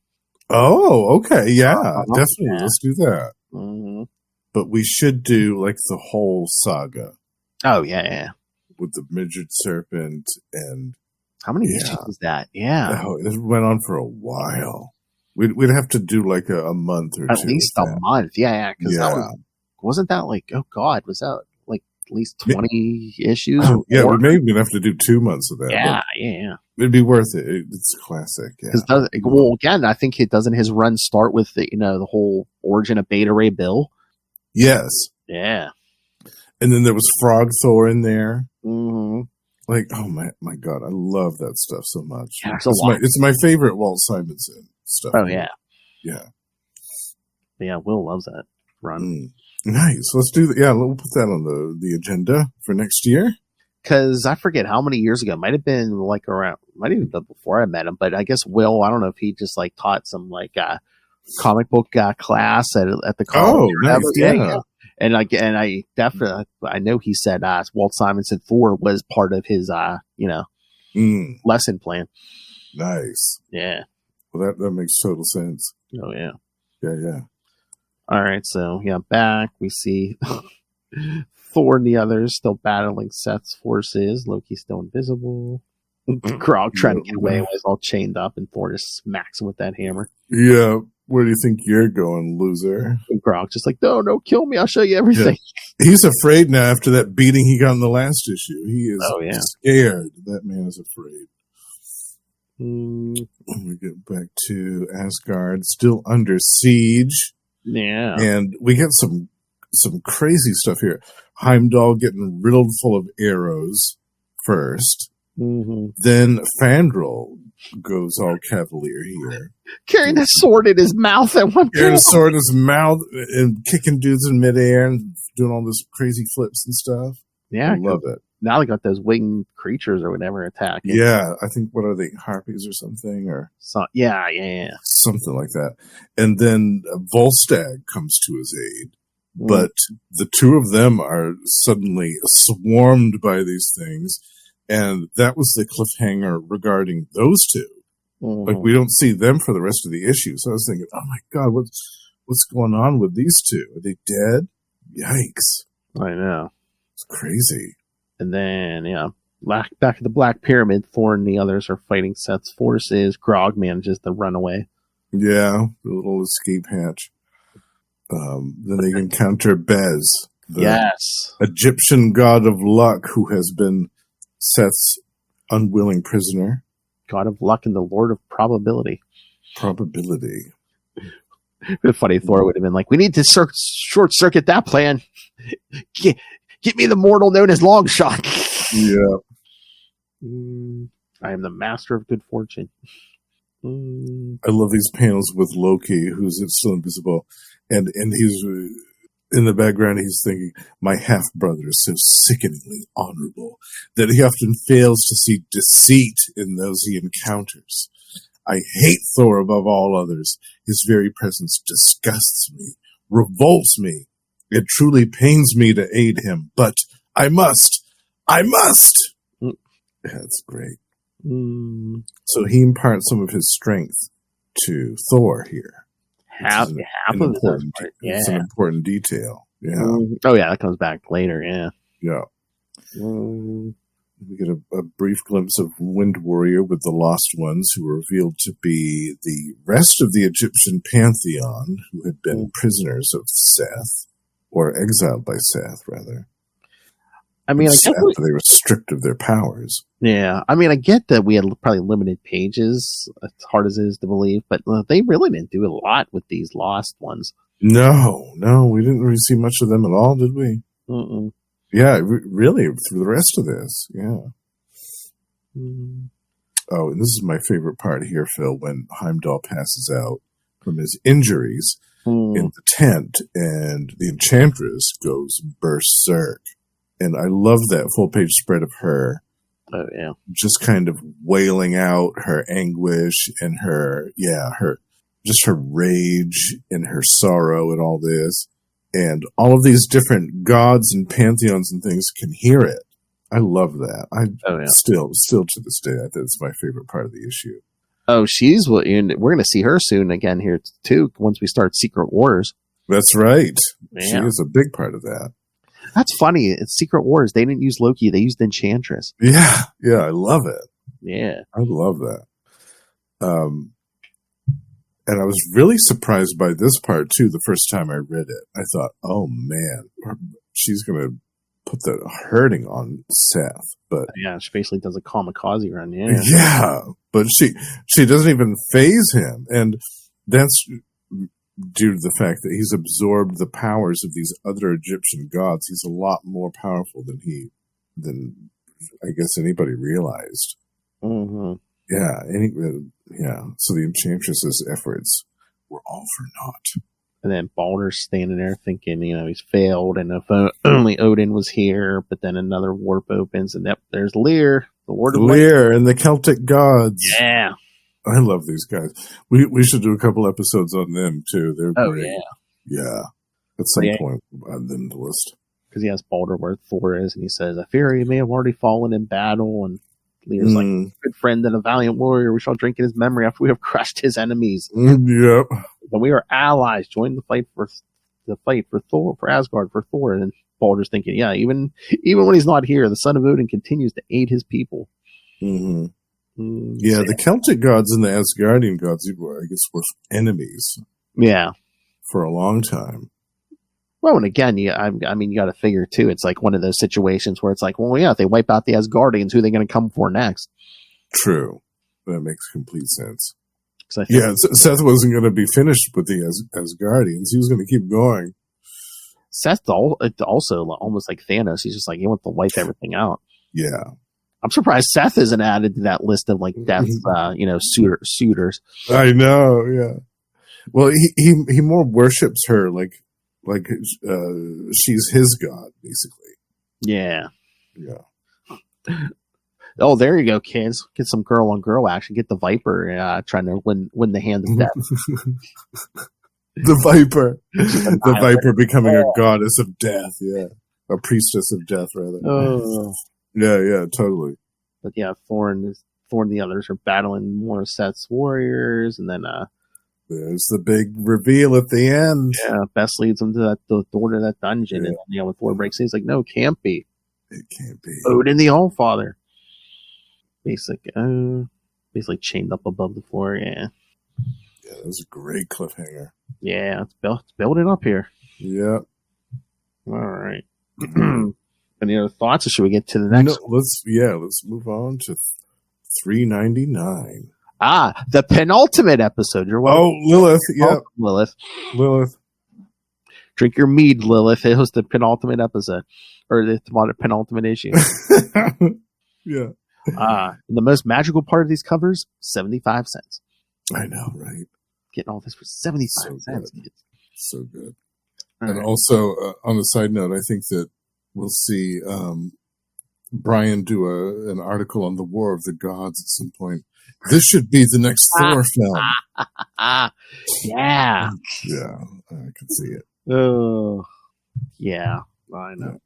Oh, okay. Yeah, definitely. Yeah. Let's do that. Mm-hmm. But we should do like the whole saga. Oh, yeah. With the midget serpent and... How many issues is that? Yeah. Oh, it went on for a while. We'd have to do like a month or two. At least a month. Yeah. Because wasn't that like, oh God, was that like at least 20 issues? Oh, yeah, we may even have to do 2 months of that. Yeah. It'd be worth it. It's a classic. Yeah. Well, again, I think doesn't his run start with the whole origin of Beta Ray Bill? Yes. Yeah. And then there was Frog Thor in there. Mm-hmm. Like, oh my God, I love that stuff so much. Yeah, it's my favorite Walt Simonson stuff. Oh, yeah. Yeah. Yeah, Will loves that run. Nice. Let's do that. Yeah, we'll put that on the agenda for next year. Because I forget how many years ago. Might have been like around, might have been before I met him, but I guess Will, I don't know if he just like taught some like comic book class at the college. Oh, nice. Yeah. And I definitely, I know he said Walt Simonson Thor was part of his, lesson plan. Nice. Yeah. Well, that makes total sense. Oh, yeah. Yeah. All right. So, back we see Thor and the others still battling Seth's forces. Loki's still invisible. Grog trying to get away while he's all chained up, and Thor just smacks him with that hammer. Yeah. Where do you think you're going, loser? And Grog's just like, no, kill me. I'll show you everything. Yeah. He's afraid now after that beating he got in the last issue. He is scared. That man is afraid. When we get back to Asgard, still under siege. Yeah. And we get some crazy stuff here. Heimdall getting riddled full of arrows first. Mm-hmm. Then Fandral goes all cavalier here. Carrying a sword in his mouth at one Carrying a point. sword in his mouth and kicking dudes in midair and doing all this crazy flips and stuff. Yeah, I love it. now they got those winged creatures or whatever attacking. Yeah, I think, what are they, harpies or something? Or So, yeah. something like that. And then Volstagg comes to his aid. But the two of them are suddenly swarmed by these things. And that was the cliffhanger regarding those two. Mm-hmm. Like, we don't see them for the rest of the issue. So I was thinking, oh my God, what's going on with these two? Are they dead? Yikes. I know. It's crazy. And then, back at the Black Pyramid, Thor and the others are fighting Seth's forces. Grog manages to run away. Yeah, the little escape hatch. Then they encounter Bez, the Egyptian god of luck, who has been Seth's unwilling prisoner. God of luck and the Lord of probability. Probability. The funny Thor would have been like, we need to short circuit that plan. Get me the mortal known as Longshot. Yeah. I am the master of good fortune. I love these panels with Loki, who's still invisible, and he's in the background. He's thinking, "My half brother is so sickeningly honorable that he often fails to see deceit in those he encounters. I hate Thor above all others. His very presence disgusts me, revolts me. It truly pains me to aid him, but I must. That's great. So he imparts some of his strength to Thor here. Half of it. It's an important detail. Yeah. Oh yeah, that comes back later. Yeah. Yeah. We get a brief glimpse of Wind Warrior with the Lost Ones, who were revealed to be the rest of the Egyptian pantheon, who had been prisoners of Seth, or exiled by Seth, rather. I mean, Seth, they were stripped of their powers. Yeah, I mean, I get that we had probably limited pages, as hard as it is to believe, but they really didn't do a lot with these Lost Ones. No, we didn't really see much of them at all, did we? Mm-mm. Yeah, really, through the rest of this, yeah. Oh, and this is my favorite part here, Phil, when Heimdall passes out from his injuries in the tent, and the Enchantress goes berserk. And I love that full-page spread of her. Oh, yeah. Just kind of wailing out her anguish and her rage and her sorrow and all this. And all of these different gods and pantheons and things can hear it. I love that. Still to this day, that's my favorite part of the issue. Oh, and we're going to see her soon again here too, once we start Secret Wars. That's right. Yeah. She is a big part of that. That's funny. It's Secret Wars. They didn't use Loki. They used Enchantress. Yeah, I love it. Yeah. I love that. And I was really surprised by this part, too, the first time I read it. I thought, oh, man, she's going to put the hurting on Seth. But yeah, she basically does a kamikaze run. Yeah, but she doesn't even faze him. And that's due to the fact that he's absorbed the powers of these other Egyptian gods. He's a lot more powerful than I guess anybody realized. Mm-hmm. Yeah. So the Enchantress's efforts were all for naught. And then Baldur's standing there thinking, he's failed, and if only Odin was here. But then another warp opens, and there's Lear, the Lord of Lear and the Celtic gods. Yeah. I love these guys. We should do a couple episodes on them too. They're great. Yeah. At some point on the list. Because he asks Baldur where Thor is, and he says, I fear he may have already fallen in battle. And Lear's like, good friend and a valiant warrior, we shall drink in his memory after we have crushed his enemies. Yep. But we are allies. Join the fight for Thor, for Asgard, for Thor. And Baldur's thinking, yeah, even when he's not here, the son of Odin continues to aid his people. Mm-hmm. Yeah, the Celtic gods and the Asgardian gods, I guess, were enemies. Yeah. For a long time. Well, and again, you got to figure, too, it's like one of those situations where it's like, well, yeah, if they wipe out the Asgardians, who are they going to come for next? True. That makes complete sense. Seth wasn't going to be finished with the Asgardians. He was going to keep going. Seth also almost like Thanos. He's just like, he wants to wipe everything out. Yeah. I'm surprised Seth isn't added to that list of like death's, suitors. I know, yeah. Well, he more worships her like she's his god, basically. Yeah. Yeah. Oh, there you go, kids. Get some girl on girl action. Get the Viper trying to win the hand of death. The Viper becoming a goddess of death. Yeah, a priestess of death, rather. Oh. Yeah, totally. But yeah, Thor and the others are battling more of Seth's warriors, and then there's the big reveal at the end. Yeah, Bess leads them to the door to that dungeon, and when Thor breaks in, he's like, "No, it can't be. It can't be." Odin the Allfather. Basically chained up above the floor. Yeah, that was a great cliffhanger. Yeah, it's building up here. Yeah. All right. Any other thoughts, or should we get to the next? Let's move on to 399. The penultimate episode. You're welcome. Oh, Lilith. Yeah, Lilith. Drink your mead, Lilith. It was the penultimate episode, or the penultimate issue. Yeah. The most magical part of these covers, 75 cents. I know, right? Getting all this for 75 cents. Good. So good. All and right. Also, on a side note, I think that we'll see Brian do an article on the War of the Gods at some point. This should be the next Thor film. Yeah. Yeah, I can see it. Oh, yeah. I know. Yeah.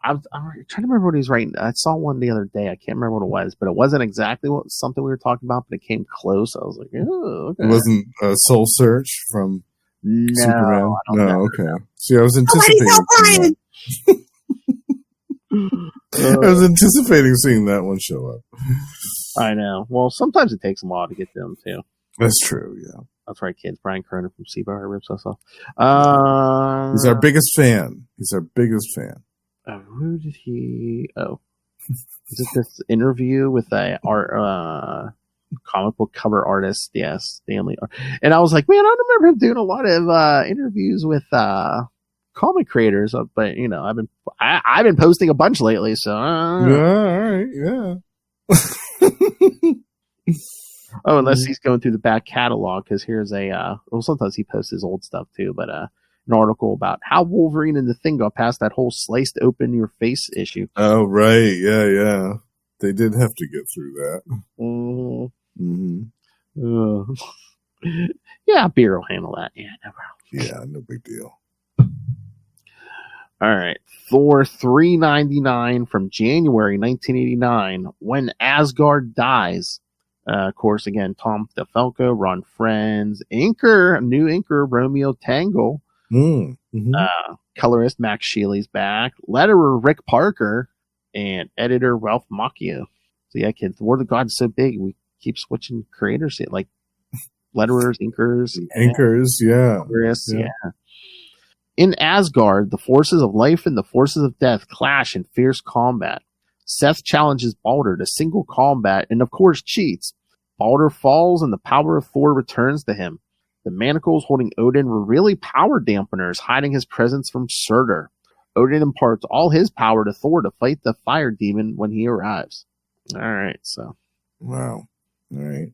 I'm trying to remember what he was writing. I saw one the other day. I can't remember what it was, but it wasn't exactly something we were talking about, but it came close. I was like, oh, okay. It wasn't Soul Search from Superman? No, okay. See, I was anticipating I was anticipating seeing that one show up. I know. Well, sometimes it takes a while to get them, too. That's true, yeah. That's right, kids. Brian Cronin from Seabar rips us off. He's our biggest fan. Who did he... Oh. Is it this interview with a comic book cover artist? Yes, Stanley. And I was like, man, I don't remember him doing a lot of interviews with comic creators, but I've been posting a bunch lately, so yeah. Oh, unless he's going through the back catalog, because here's sometimes he posts his old stuff too, but an article about how Wolverine and the Thing got past that whole sliced open your face issue. Oh, right. Yeah. They did have to get through that. Yeah, Beer will handle that. Yeah, never. Yeah, no big deal. All right. Thor 399 from January 1989. When Asgard Dies. Of course, again, Tom DeFalco, Ron Friends, new inker, Romeo Tangle. Colorist Max Sheely's back. Letterer Rick Parker. And editor Ralph Macchio. So yeah, kids, the War of the Gods is so big, we keep switching creators. Like letterers, inkers. Yeah. In Asgard, the forces of life and the forces of death clash in fierce combat. Seth challenges Balder to single combat and, of course, cheats. Balder falls and the power of Thor returns to him. The manacles holding Odin were really power dampeners, hiding his presence from Surtur. Odin imparts all his power to Thor to fight the fire demon when he arrives. All right, so. Wow. All right.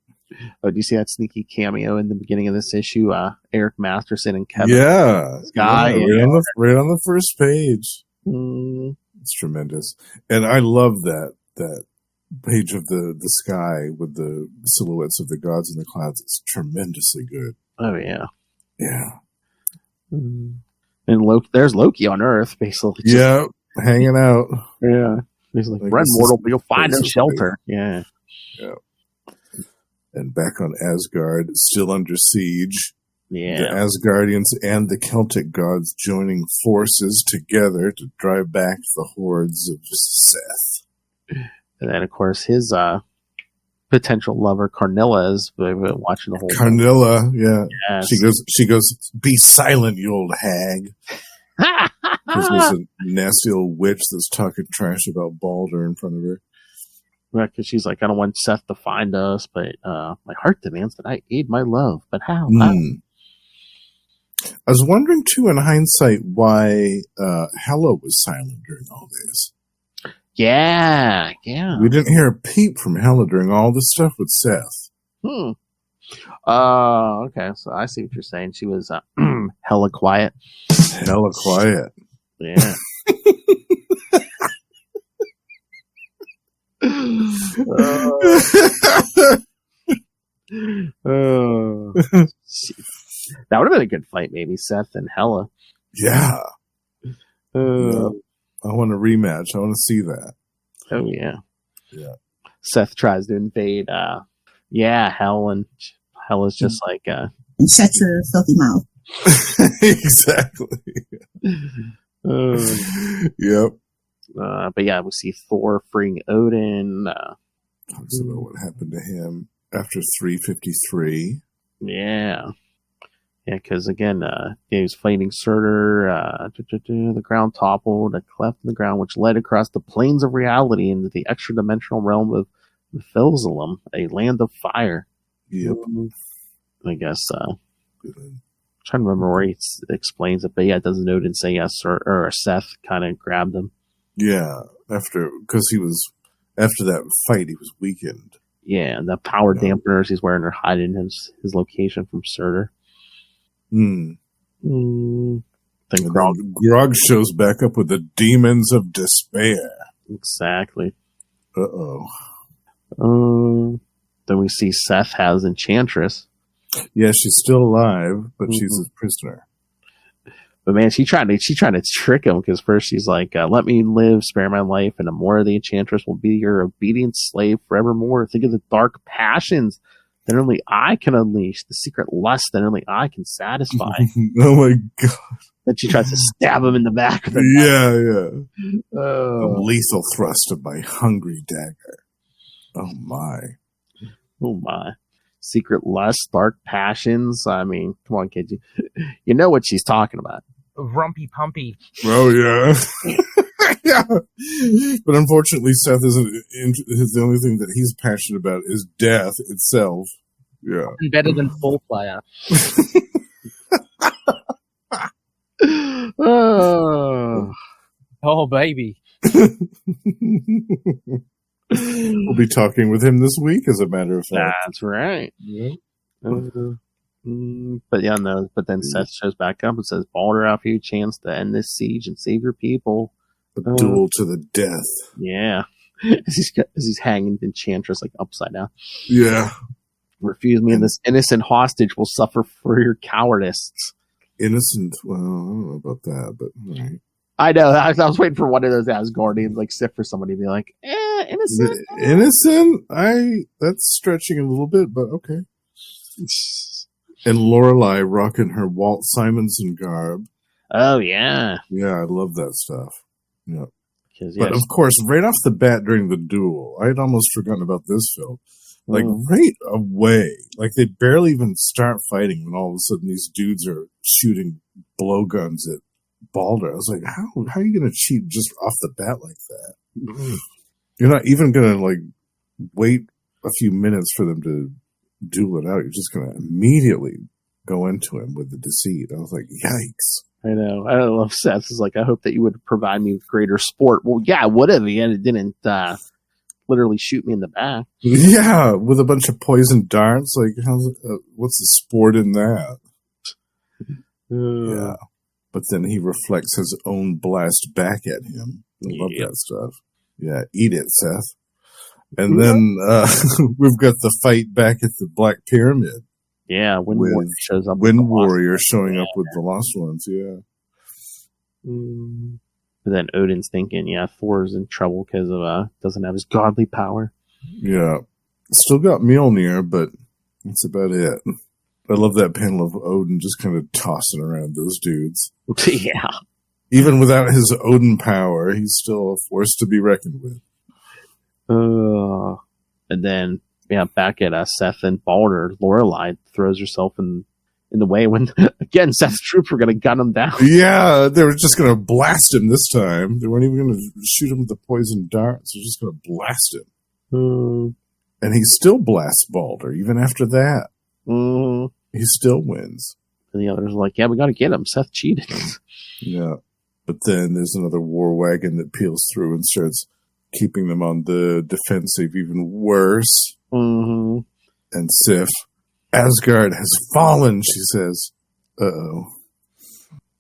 Oh, do you see that sneaky cameo in the beginning of this issue? Eric Masterson and Kevin. Yeah. Guy. Right on the first page. It's tremendous. And I love that page of the sky with the silhouettes of the gods in the clouds. It's tremendously good. Oh, yeah. Yeah. And there's Loki on Earth, basically. Yeah, hanging out. Yeah. He's like, run, mortal, but you'll find no shelter. Yeah. Yeah. And back on Asgard, still under siege. Yeah. The Asgardians and the Celtic gods joining forces together to drive back the hordes of Seth. And then, of course, his potential lover, Carnilla, is watching the whole Carnilla, yeah. Yes. She goes, be silent, you old hag. Because there's a nasty old witch that's talking trash about Balder in front of her. Right, because she's like, I don't want Seth to find us, but my heart demands that I aid my love. But how? I was wondering, too, in hindsight, why Hela was silent during all this. Yeah. We didn't hear a peep from Hela during all this stuff with Seth. Okay, so I see what you're saying. She was hella quiet. Hella quiet. Yeah. That would have been a good fight, maybe Seth and Hela. Yeah. I want a rematch. I want to see that. Oh yeah. Yeah. Seth tries to invade. Hell, and Hela's just like. And shut your filthy mouth. Exactly. Yep. But yeah, we see Thor freeing Odin. Talks about what happened to him after 353. Yeah, because again, he was fighting Surtur. The ground toppled, a cleft in the ground, which led across the plains of reality into the extra-dimensional realm of Methuselah, a land of fire. Yep. I guess. I'm trying to remember where he explains it, but yeah, doesn't Odin say yes, or Seth kind of grabbed him? Yeah, after that fight, he was weakened. Yeah, and the power dampeners he's wearing are hiding his location from Surtur. Then Grog Grog shows back up with the demons of despair. Exactly. Uh-oh. Then we see Seth has Enchantress. Yeah, she's still alive, but she's a prisoner. But man, she tried to trick him, because first she's like, "Let me live, spare my life, and Amora the Enchantress will be your obedient slave forevermore. Think of the dark passions that only I can unleash, the secret lust that only I can satisfy." Oh my god! Then she tries to stab him in the back of the neck. Yeah. A lethal thrust of my hungry dagger. Oh my! Secret lust, dark passions. I mean, come on, kids. You know what she's talking about. Rumpy pumpy. Oh, yeah. Yeah. But unfortunately, Seth isn't. The only thing that he's passionate about is death itself. Yeah. Better than full player. Oh, baby. We'll be talking with him this week, as a matter of fact. That's right. Yeah. But yeah, no. But then Seth shows back up and says, "Balder, I'll give you a chance to end this siege and save your people." A duel to the death. Yeah. As he's hanging Enchantress like upside down. Yeah. "Refuse me, and this innocent hostage will suffer for your cowardice." Innocent? Well, I don't know about that, but all right. I know. I was waiting for one of those Asgardians, like Sif, for somebody to be like, innocent. Innocent? That's stretching a little bit, but okay. And Lorelei rocking her Walt Simonson garb. Oh, yeah. Yeah, I love that stuff. Yeah. Yeah, but of course, right off the bat during the duel, I'd almost forgotten about this film. Like, right away, like they barely even start fighting when all of a sudden these dudes are shooting blowguns at Balder. I was like, how are you going to cheat just off the bat like that? Mm-hmm. You're not even going to, like, wait a few minutes for them to duel it out. You're just going to immediately go into him with the deceit. I was like, yikes. I know. I love Seth. It's like, I hope that you would provide me with greater sport. Well, yeah, I would have. And it didn't literally shoot me in the back. Yeah, with a bunch of poison darts. Like, what's the sport in that? Yeah. But then he reflects his own blast back at him. I love that stuff. Yeah, eat it, Seth. And then we've got the fight back at the Black Pyramid. Yeah, Wind Warrior shows up. Wind Warrior showing up with the Lost Ones, yeah. But then Odin's thinking, Thor's in trouble because of doesn't have his godly power. Yeah. Still got Mjolnir, but that's about it. I love that panel of Odin just kind of tossing around those dudes. Yeah. Even without his Odin power, he's still a force to be reckoned with. And then, back at Seth and Balder, Lorelei throws herself in the way when, again, Seth's troops were going to gun him down. Yeah, they were just going to blast him this time. They weren't even going to shoot him with the poison darts. They were just going to blast him. And he still blasts Balder, even after that. He still wins. And the others are like, we got to get him. Seth cheated. Yeah. But then there's another war wagon that peels through and starts keeping them on the defensive even worse. Mm-hmm. And Sif, Asgard has fallen, she says. Uh-oh.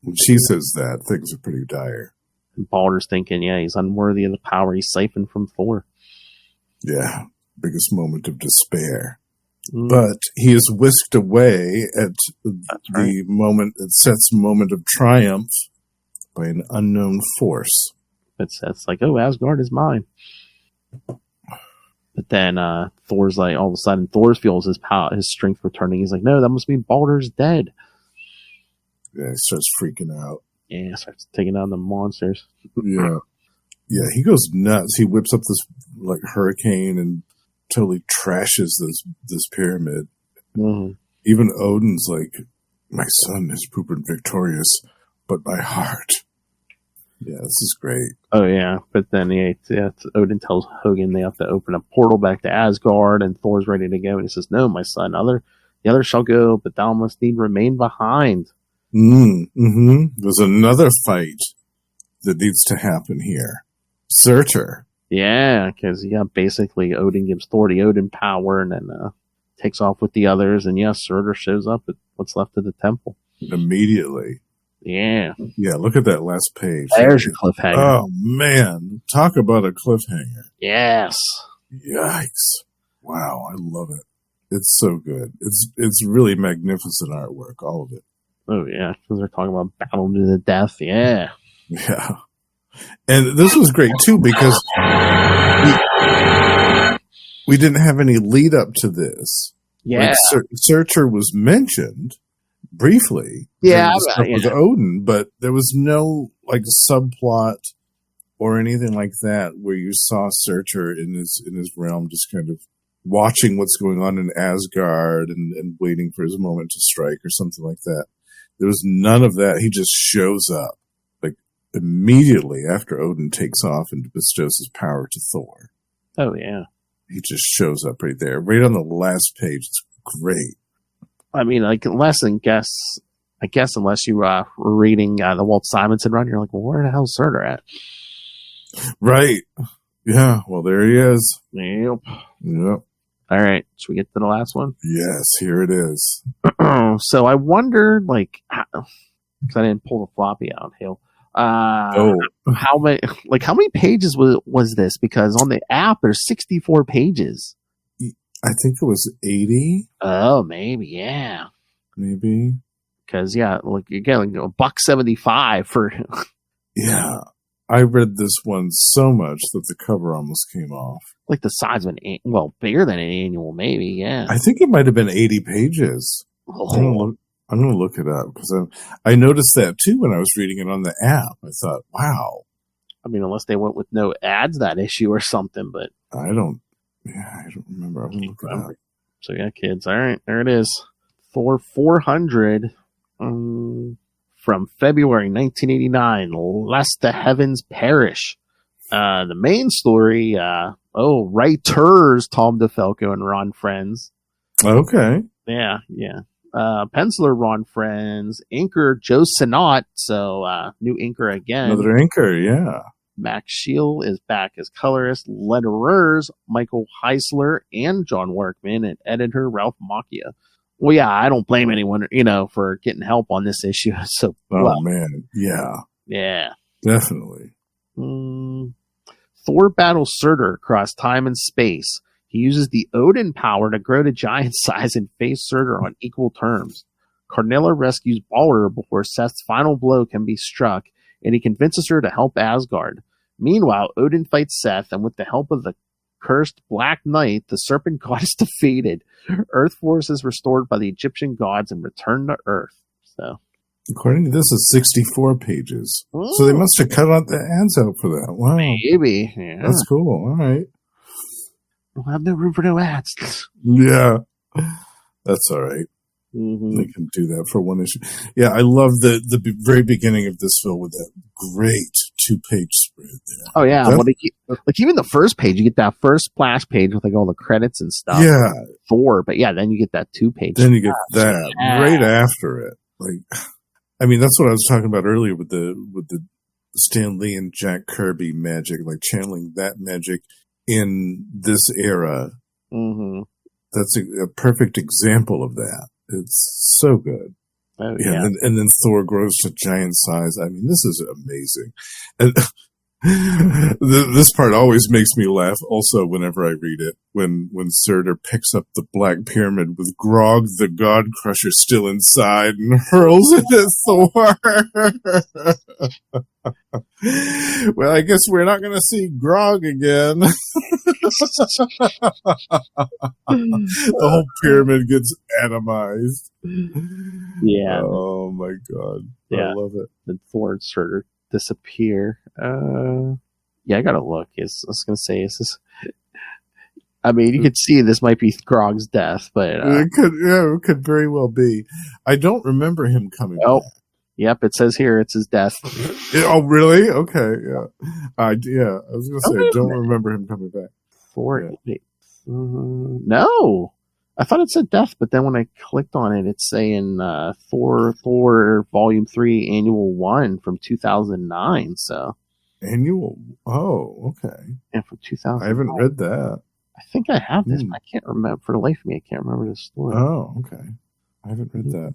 When she says that, things are pretty dire. And Baldur's thinking, yeah, he's unworthy of the power he siphoned from Thor. Yeah, biggest moment of despair. Mm. But he is whisked away at the moment, at Seth's moment of triumph by an unknown force. But Seth's like, oh, Asgard is mine. But then Thor's like, all of a sudden, Thor feels his power, his strength returning. He's like, no, that must mean Baldur's dead. Yeah, he starts freaking out. Yeah, starts taking down the monsters. Yeah. Yeah, he goes nuts. He whips up this like hurricane and totally trashes this pyramid. Mm-hmm. Even Odin's like, my son has proven victorious, but my heart. Yeah, this is great. Oh, yeah. But then Odin tells Hogun they have to open a portal back to Asgard, and Thor's ready to go. And he says, no, my son, the others shall go, but thou must need remain behind. Mm-hmm. There's another fight that needs to happen here. Surtur. Yeah, because basically Odin gives Thor the Odin power and then takes off with the others. And yes, Surtur shows up at what's left of the temple. Immediately. Yeah. Yeah, look at that last page. There's your cliffhanger. Oh, man. Talk about a cliffhanger. Yes. Yikes. Wow, I love it. It's so good. It's really magnificent artwork, all of it. Oh, yeah, because they're talking about battle to the death. Yeah. Yeah. And this was great, too, because we didn't have any lead up to this. Yeah. Like, Surtur was mentioned briefly. Yeah. With Odin, but there was no like subplot or anything like that where you saw Surtur in his realm just kind of watching what's going on in Asgard and waiting for his moment to strike or something like that. There was none of that. He just shows up like immediately after Odin takes off and bestows his power to Thor. Oh, yeah. He just shows up right there, right on the last page. It's great. I mean, like, unless you were reading the Walt Simonson run, you're like, well, where the hell's Surtur at? Right. Yeah. Well, there he is. Yep. Yep. All right. Should we get to the last one? Yes, here it is. So I wondered, like, because I didn't pull the floppy out, Hale. How many pages was this? Because on the app, there's 64 pages. I think it was 80. Oh, maybe, yeah. Maybe. Because, yeah, like, again, like $1.75 for... Yeah. I read this one so much that the cover almost came off. Like the size of bigger than an annual, maybe, yeah. I think it might have been 80 pages. Oh. I'm going to look it up because I noticed that too when I was reading it on the app. I thought, wow. I mean, unless they went with no ads that issue or something, but... I don't remember. I'm going to look it up. So, yeah, kids. All right, there it is. Thor 400 from February 1989. Lest the heavens perish. The main story, writers Tom DeFalco and Ron Friends. Okay. Yeah. Penciler Ron Friends. Inker Joe Sinott. So, new inker again. Another inker, yeah. Max Shield is back as colorist. Letterers Michael Heisler and John Workman, and editor Ralph Macchia. Well, yeah, I don't blame anyone, for getting help on this issue. So, man, yeah, definitely. Thor battles Surtur across time and space. He uses the Odin power to grow to giant size and face Surtur on equal terms. Carnilla rescues Balder before Seth's final blow can be struck, and he convinces her to help Asgard. Meanwhile, Odin fights Seth, and with the help of the cursed Black Knight, the serpent god is defeated. Earth force is restored by the Egyptian gods and returned to Earth. So, according to this, it's 64 pages. So they must have cut out the ads out for that. Wow. Maybe. Yeah. That's cool. All right. We'll have no room for no ads. Yeah. That's all right. Mm-hmm. They can do that for one issue. Yeah, I love the very beginning of this film with that great 2-page spread there. Oh, yeah. Like even the first page, you get that first splash page with like all the credits and stuff. Yeah. Thor, but yeah, then you get that 2-page. Then you get that right after it. Like, I mean, that's what I was talking about earlier with the Stan Lee and Jack Kirby magic, like channeling that magic in this era. Mm-hmm. That's a perfect example of that. It's so good. Oh, Yeah, yeah. and then Thor grows to giant size. I mean, this is amazing. And this part always makes me laugh also whenever I read it. When Surtur picks up the Black Pyramid with Grog the God Crusher still inside and hurls it at Thor. Well, I guess we're not going to see Grog again. The whole pyramid gets atomized. Yeah. Oh my god. Yeah. I love it. Then Thor and Surtur disappear. Yeah, I gotta look. I was gonna say, is this? I mean, you could see this might be Grog's death, but it could very well be. I don't remember him coming back. Yep, it says here it's his death. Oh, really? Okay, yeah. I was gonna say I don't remember him coming back. Thor. Wait, no, I thought it said death, but then when I clicked on it, it's saying Thor Volume 3 Annual 1 from 2009. So annual. Oh, okay. And from 2000. I haven't read that. I think I have this, but I can't remember for the life of me. I can't remember this story. Oh, okay. I haven't read that.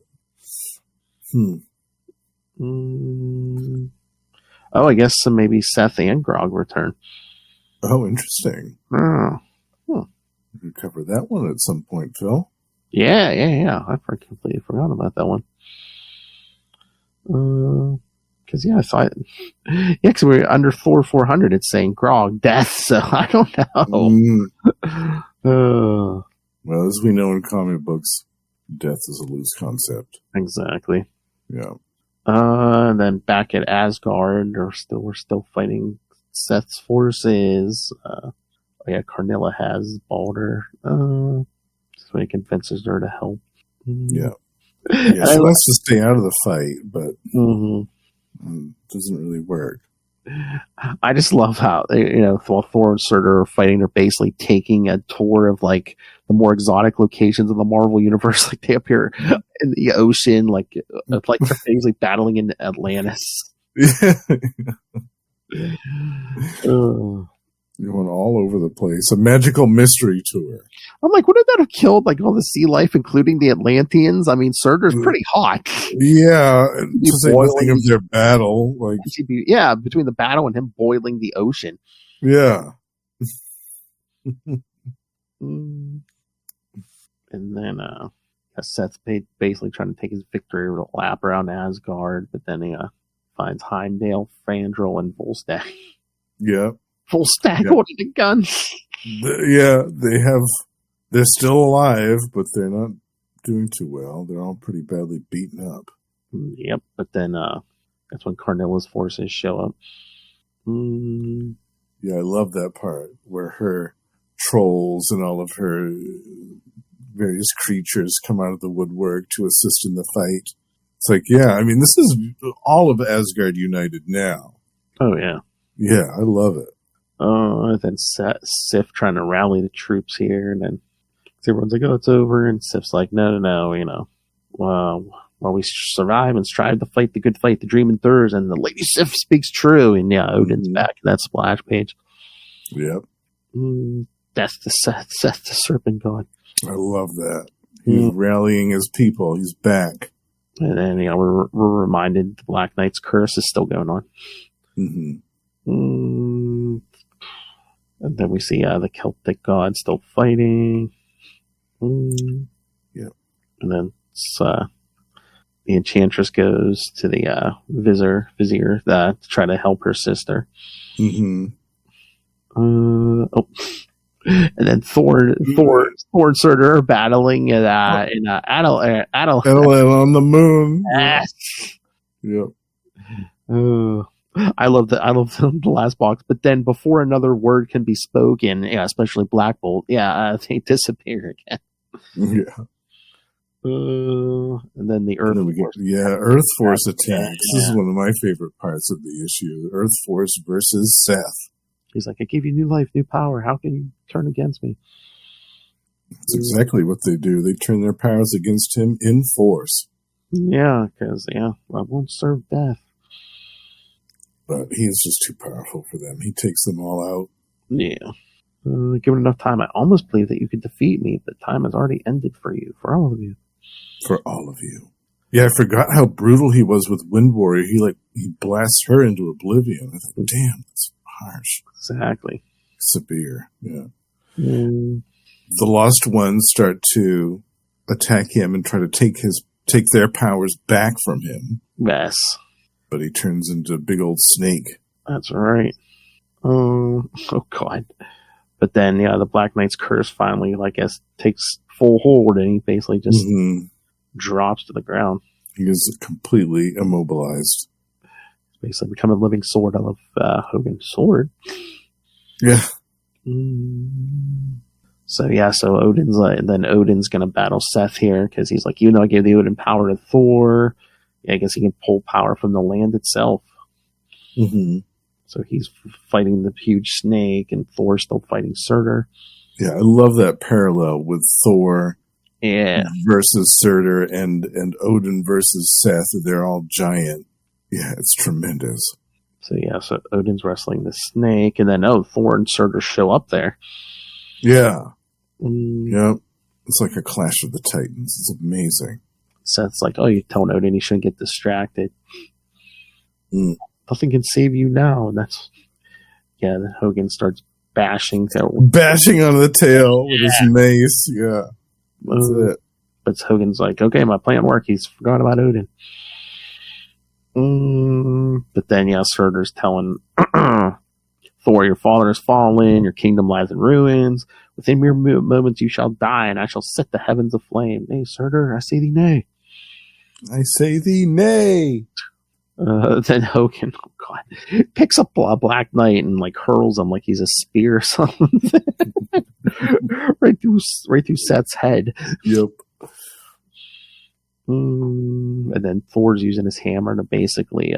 Oh, I guess maybe Seth and Grog return. Oh, interesting. Oh. We could cover that one at some point, Phil. Yeah. I completely forgot about that one. Because I thought, because we're under Thor 400. It's saying Grog death, so I don't know. Well, as we know in comic books, death is a loose concept. Exactly. Yeah. And then back at Asgard, we're still fighting Seth's forces. Carnilla has Balder. So he convinces her to help. Yeah. Yeah, she wants to stay out of the fight, but it doesn't really work. I just love how while Thor and Surtur are fighting, they're basically taking a tour of like the more exotic locations of the Marvel universe. Like they appear in the ocean, like they're basically battling in Atlantis. You went all over the place. A magical mystery tour. I'm like, wouldn't that have killed like all the sea life, including the Atlanteans? I mean, Surtur's pretty hot. Yeah, to say nothing of their battle. Like, between the battle and him boiling the ocean. Yeah. And then Seth's basically trying to take his victory lap around Asgard, but then he finds Heimdall, Fandral, and Volstagg. Yeah. Volstagg holding a gun. They're still alive, but they're not doing too well. They're all pretty badly beaten up. Yep, but then that's when Carnilla's forces show up. Yeah, I love that part where her trolls and all of her various creatures come out of the woodwork to assist in the fight. It's like, yeah, I mean, this is all of Asgard united now. Oh, yeah. Yeah, I love it. Then Sif trying to rally the troops here, and then everyone's like, oh, it's over, and Sif's like, no, while we survive and strive to fight the good fight, the dream endures, and the Lady Sif speaks true, and Odin's back in that splash page. Yep. That's the Seth the serpent god. I love that. He's rallying his people. He's back. And then, we're reminded the Black Knight's curse is still going on. And then we see the Celtic god still fighting. Yep. And then the Enchantress goes to the Vizier to try to help her sister. And then Thor and Surtur are battling in Adel on the moon. Yes. Yep. I love the last box, but then before another word can be spoken, especially Black Bolt, they disappear again. Yeah. And then the Earth Force. Earth Force attacks. This is one of my favorite parts of the issue. Earth Force versus Seth. He's like, I gave you new life, new power. How can you turn against me? That's exactly what they do. They turn their powers against him in force. Yeah, because I won't serve death. But he's just too powerful for them. He takes them all out. Yeah. Given enough time, I almost believe that you could defeat me, but time has already ended for you, for all of you. For all of you. Yeah, I forgot how brutal he was with Wind Warrior. He blasts her into oblivion. I thought, damn, that's harsh. Exactly. Severe, yeah. Mm. The Lost Ones start to attack him and try to take their powers back from him. Yes. But he turns into a big old snake. That's right. Oh God. But then, yeah, the Black Knight's curse finally, I guess, takes full hold, and he basically just drops to the ground. He is completely immobilized. He's basically become a living sword out of Hogan's sword. Yeah. So Odin's going to battle Seth here, because he's like, even though I gave the Odin power to Thor, I guess he can pull power from the land itself. Mm-hmm. So he's fighting the huge snake, and Thor's still fighting Surtur. Yeah, I love that parallel with Thor versus Surtur and Odin versus Seth. They're all giant. Yeah, it's tremendous. So Odin's wrestling the snake, and then Thor and Surtur show up there. Yeah. Yep. It's like a clash of the titans. It's amazing. Seth's like, you're telling Odin he shouldn't get distracted. Nothing can save you now. And that's, then Hogan starts bashing on the tail with his mace. Yeah. That's it. But Hogan's like, okay, my plan worked. He's forgot about Odin. But then, Surtur's telling Thor, your father has fallen, your kingdom lies in ruins. Within mere moments you shall die, and I shall set the heavens aflame. Nay, Surtur, I say thee nay. I say thee nay. Then Hogan, picks up a Black Knight and hurls him like he's a spear or something. right through Seth's head. Yep. And then Thor's using his hammer to basically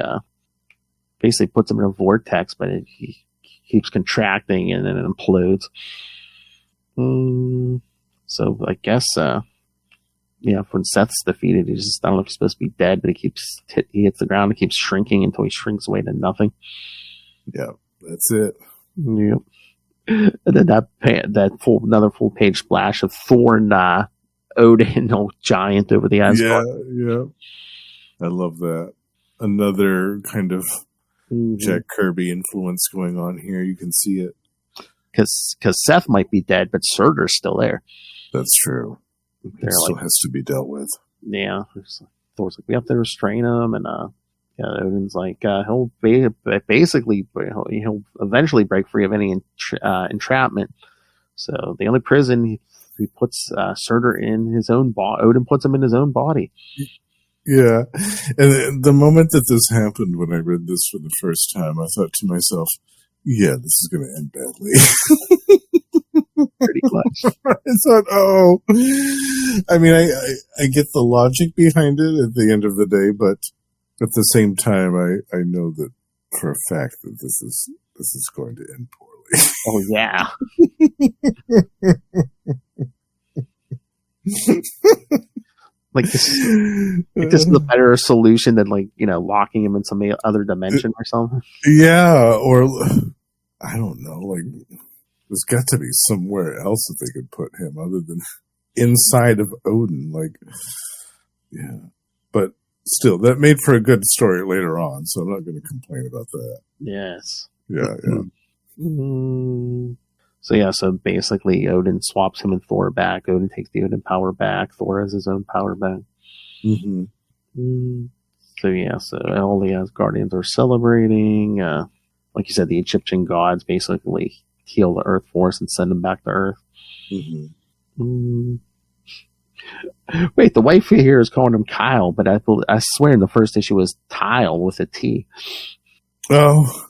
puts him in a vortex, but he keeps contracting and then it implodes. So I guess when Seth's defeated, he's just, I don't know if he's supposed to be dead, but he hits the ground and keeps shrinking until he shrinks away to nothing. Yeah, that's it. Yep. And then another full page splash of Thor and Odin, old giant over the Asgard. Yeah. I love that. Another kind of Jack Kirby influence going on here. You can see it. Because Seth might be dead, but Surtur's still there. That's true. It still has to be dealt with. Yeah. Thor's like, we have to restrain him, and Odin's like, he'll eventually break free of any entrapment. So the only prison he puts Surtur in his own body. Odin puts him in his own body. Yeah. And the moment that this happened, when I read this for the first time, I thought to myself, yeah, this is going to end badly. Pretty clutch. I thought, I mean, I get the logic behind it at the end of the day, but at the same time, I know that for a fact that this is going to end poorly. Oh yeah. This is a better solution than locking him in some other dimension or something. Yeah, or I don't know. There's got to be somewhere else that they could put him other than inside of Odin. Yeah, but still, that made for a good story later on. So I'm not going to complain about that. Yes. Yeah. So basically Odin swaps him and Thor back. Odin takes the Odin power back. Thor has his own power back. So all the Asgardians are celebrating. Like you said, the Egyptian gods basically heal the Earth Force and send them back to Earth. Wait, the wife here is calling him Kyle, but I swear in the first issue was Tile with a T. Oh.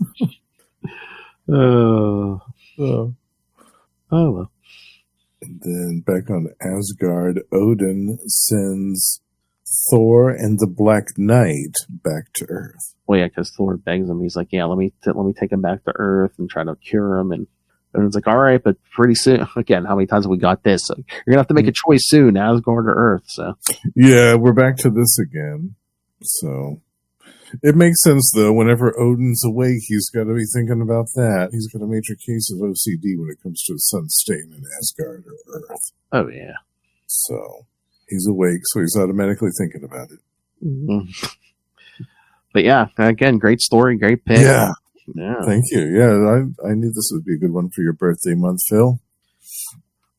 Oh well. And then back on Asgard, Odin sends Thor and the Black Knight back to Earth. Well, yeah, because Thor begs him. He's like, "Yeah, let me take him back to Earth and try to cure him." And Odin's like, "All right, but pretty soon." Again, how many times have we got this? So you're gonna have to make a choice soon, Asgard or Earth. So yeah, we're back to this again. So It makes sense, though. Whenever Odin's awake, he's got to be thinking about that. He's got a major case of OCD when it comes to his son staying in Asgard or Earth. Oh, yeah. So he's awake, so he's automatically thinking about it. Mm-hmm. But yeah, again, great story, great pick. Yeah. Yeah. Thank you. Yeah, I knew this would be a good one for your birthday month, Phil.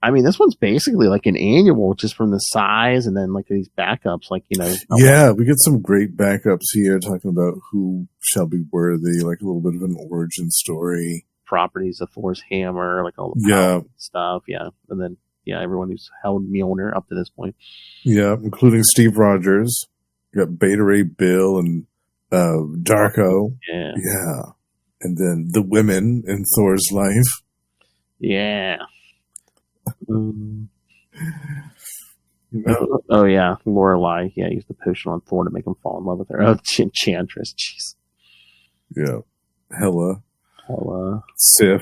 I mean, this one's basically like an annual, just from the size, and then like these backups, like, you know. Yeah, we get some great backups here talking about who shall be worthy, like a little bit of an origin story. Properties of Thor's hammer, like all the power stuff, yeah. And then, yeah, everyone who's held Mjolnir up to this point. Yeah, including Steve Rogers. You got Beta Ray Bill and Darko. Yeah. Yeah. And then the women in Thor's life. Yeah. Oh yeah, Lorelei. Yeah, used the potion on Thor to make him fall in love with her. Oh, Enchantress. Jeez. Yeah. Hela. Sif.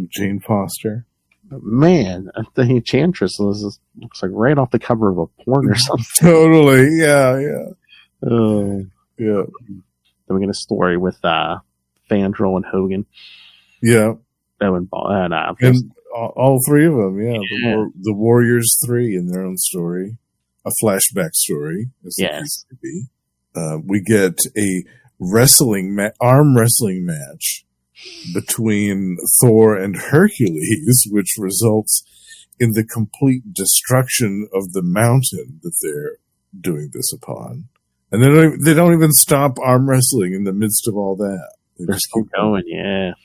Jane Foster. Man, the Enchantress looks like right off the cover of a porn or something. Totally. Yeah. Yeah. Then we get a story with Fandral and Hogan. Yeah. And all three of them, yeah. The Warriors 3 in their own story. A flashback story, as it used to be. We get a arm wrestling match between Thor and Hercules, which results in the complete destruction of the mountain that they're doing this upon. And they don't even stop arm wrestling in the midst of all that. They're still going, yeah.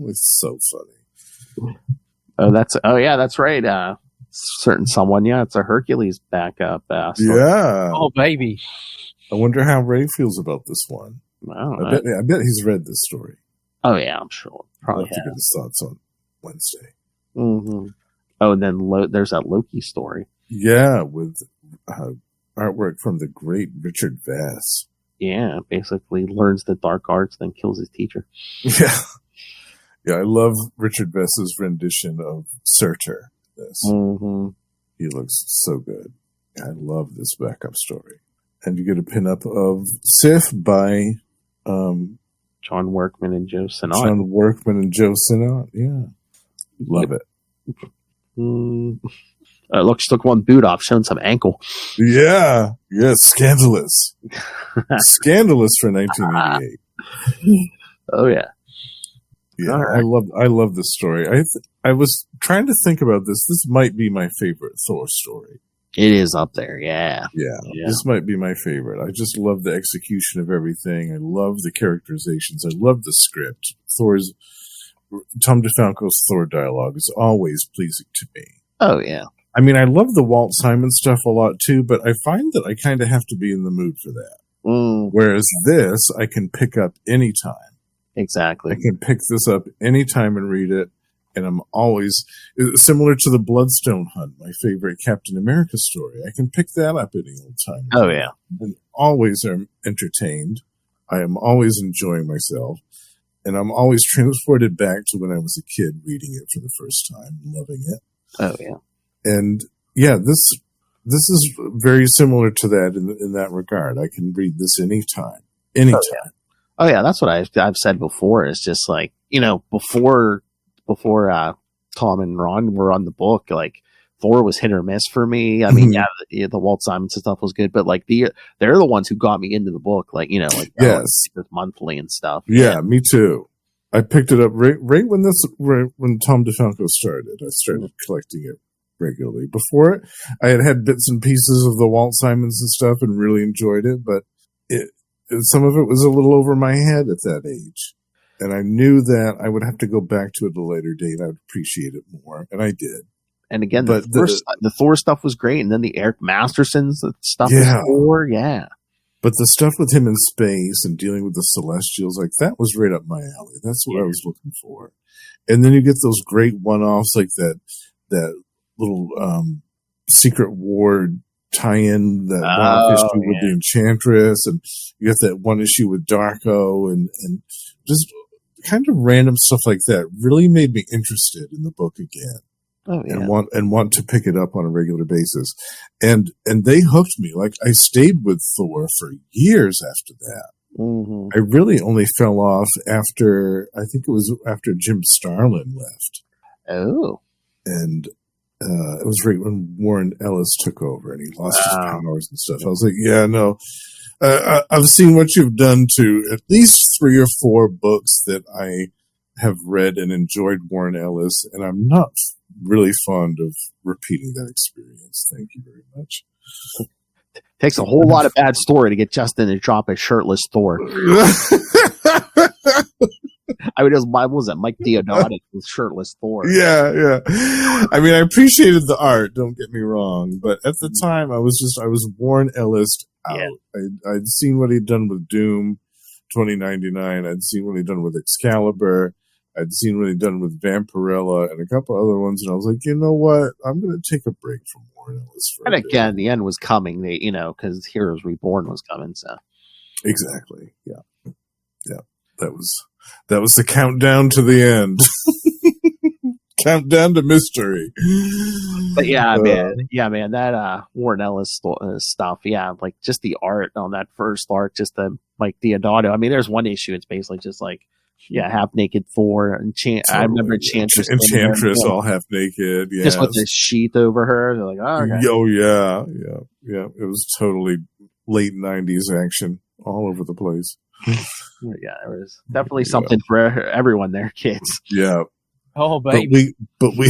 It's so funny. That's right. Certain someone, it's a Hercules backup. Yeah. Oh, baby. I wonder how Ray feels about this one. I bet he's read this story. Oh, yeah, I'm sure. Probably I'll have to get his thoughts on Wednesday. Mm-hmm. Oh, and then there's that Loki story. Yeah, with artwork from the great Richard Vass. Yeah, basically learns the dark arts, then kills his teacher. Yeah. Yeah, I love Richard Vass's rendition of Surtur. Mm-hmm. He looks so good. I love this backup story. And you get a pinup of Sif by John Workman and Joe Sinnott. Yeah. Love it. Look, she took one boot off, showing some ankle. Yeah. Yeah, scandalous. Scandalous for 1988. Oh, yeah. Yeah, right. I love this story. I was trying to think about this. This might be my favorite Thor story. It is up there, yeah. This might be my favorite. I just love the execution of everything. I love the characterizations. I love the script. Tom DeFalco's Thor dialogue is always pleasing to me. Oh, yeah. I mean, I love the Walt Simon stuff a lot too, but I find that I kind of have to be in the mood for that. Whereas this, I can pick up anytime. Exactly. I can pick this up anytime and read it. And I'm always similar to the Bloodstone Hunt, my favorite Captain America story. I can pick that up any old time. Oh, yeah. And always am entertained. I am always enjoying myself. And I'm always transported back to when I was a kid reading it for the first time and loving it. Oh, yeah. And yeah, this is very similar to that in that regard. I can read this anytime. Anytime. Oh, yeah. That's what I've said before. It's just like, before Tom and Ron were on the book, like Thor was hit or miss for me. I mean, the Walt Simonson stuff was good, but like they're the ones who got me into the book, like yes, monthly and stuff. Yeah, me too. I picked it up right when Tom DeFalco started. I started collecting it regularly. Before it, I had bits and pieces of the Walt Simonson stuff and really enjoyed it, but some of it was a little over my head at that age. And I knew that I would have to go back to it at a later date. I would appreciate it more. And I did. And again, the Thor stuff was great. And then the Eric Masterson's stuff was Thor. Yeah. But the stuff with him in space and dealing with the Celestials, like that was right up my alley. That's what I was looking for. And then you get those great one-offs like that little Secret War tie-in, that one issue with the Enchantress, and you got that one issue with Darko and just kind of random stuff like that really made me interested in the book again. Oh, yeah. and want to pick it up on a regular basis. And they hooked me. Like, I stayed with Thor for years after that. Mm-hmm. I really only fell off after, I think it was after Jim Starlin left. Oh. And it was right when Warren Ellis took over and he lost his powers and stuff. I was like, yeah, no. I've seen what you've done to at least 3 or 4 books that I have read and enjoyed Warren Ellis, and I'm not really fond of repeating that experience. Thank you very much. Takes a whole lot of bad story to get Justin to drop a shirtless Thor. I mean, what was it? Mike Deodato with shirtless Thor. Yeah. I mean, I appreciated the art. Don't get me wrong, but at the time, I was Warren Ellis out. Yeah. I'd seen what he'd done with Doom 2099. I'd seen what he'd done with Excalibur. I'd seen what he'd done with Vampirella and a couple other ones, and I was like, you know what? I'm going to take a break from Warren Ellis for and a bit. Again, the end was coming. They, because Heroes Reborn was coming. So exactly, yeah. That was the countdown to the end. Countdown to mystery. But man, that Warren Ellis stuff, like just the art on that first arc, just the Mike Deodato. I mean, there's one issue. It's basically just like, half naked Thor and totally. I remember Enchantress all half naked, just with this sheath over her. They're like, okay. Oh yeah. It was totally late 90s action all over the place. Yeah, there was definitely something for everyone there, kids. Yeah. Oh, baby. But we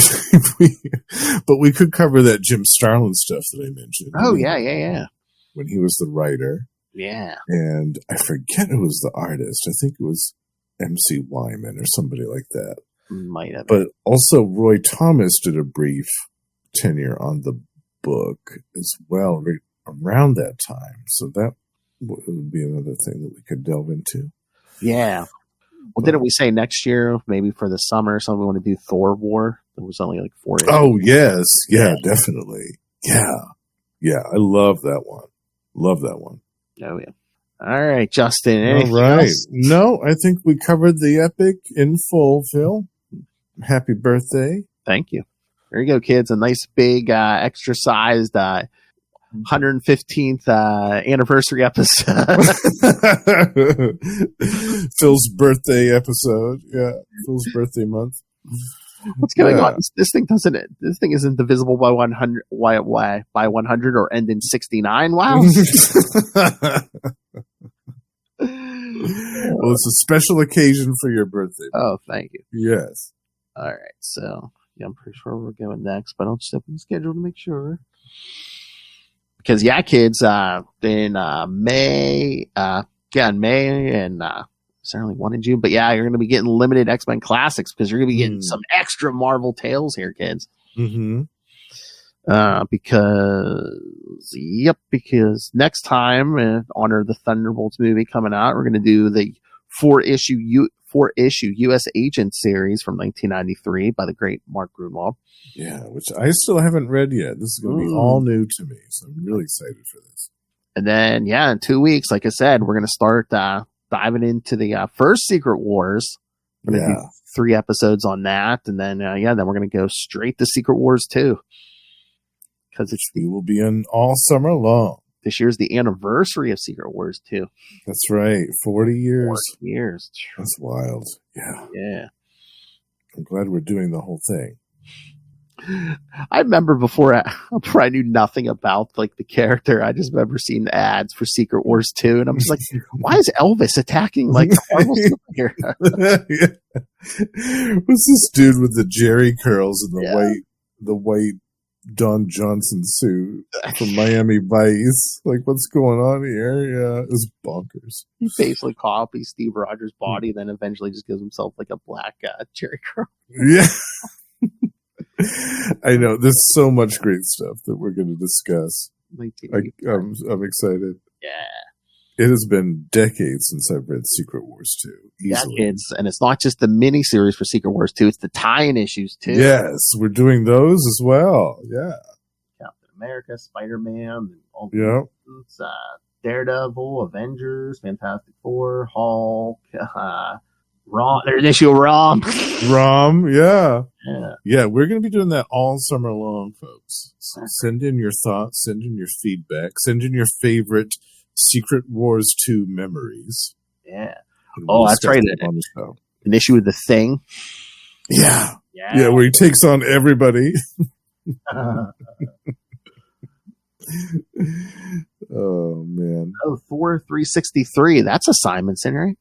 could cover that Jim Starlin stuff that I mentioned. Oh, yeah. When he was the writer. Yeah. And I forget who was the artist. I think it was MC Wyman or somebody like that. Might have. But also Roy Thomas did a brief tenure on the book as well around that time. So that would be another thing that we could delve into. Yeah. Well, didn't we say next year, maybe for the summer, something we want to do Thor War? There was only like 4 issues. Oh, yes. Yeah, definitely. Yeah. I love that one. Oh, yeah. All right, Justin. All right. Else? No, I think we covered the epic in full, Phil. Happy birthday. Thank you. There you go, kids. A nice big extra-sized 115th anniversary episode. Phil's birthday episode. Yeah, Phil's birthday month. What's going on? This thing isn't divisible by 100. Why by 100 or end in 69? Wow. Well, it's a special occasion for your birthday. Oh, thank you. Yes. All right. So, I'm pretty sure we're going next, but I'll just open the schedule to make sure. Because, kids, in May, and certainly 1 in June, but you're going to be getting limited X-Men Classics because you're going to be getting some extra Marvel tales here, kids. Mm-hmm. Because next time, in honor of the Thunderbolts movie coming out, we're going to do the 4-issue U.S. Agent series from 1993 by the great Mark Gruenwald. Yeah, which I still haven't read yet. This is going to be all new to me, so I'm really excited for this. And then, in 2 weeks, like I said, we're going to start diving into the first Secret Wars. We're going to do 3 episodes on that, and then then we're going to go straight to Secret Wars 2. Because we will be in all summer long. This year's the anniversary of Secret Wars 2. That's right, 40 years. 40 years. That's wild. Yeah. Yeah. I'm glad we're doing the whole thing. I remember before I knew nothing about like the character. I just remember seeing the ads for Secret Wars 2, and I'm just like, why is Elvis attacking like a Marvel superhero? What's this dude with the Jerry curls and the white Don Johnson suit from Miami Vice? Like, what's going on here? Yeah, it's bonkers. He basically copies Steve Rogers' body, then eventually just gives himself like a black Jerry curl. Yeah. I know. There's so much great stuff that we're going to discuss. I'm excited. Yeah. It has been decades since I've read Secret Wars 2. Easily. Decades. And it's not just the mini-series for Secret Wars 2, it's the tie-in issues, too. Yes, we're doing those as well. Yeah. Captain America, Spider-Man, all the Daredevil, Avengers, Fantastic Four, Hulk, Rom. There's an issue of Rom. Rom, yeah. Yeah. Yeah, we're going to be doing that all summer long, folks. So send in your thoughts, send in your feedback, send in your favorite Secret Wars 2 memories. Yeah. And Oh, we'll that's discuss right. them on the show. An issue with the Thing. Yeah. Yeah, where he takes on everybody. Oh, man. Oh, Thor 363. That's a Simonson, right?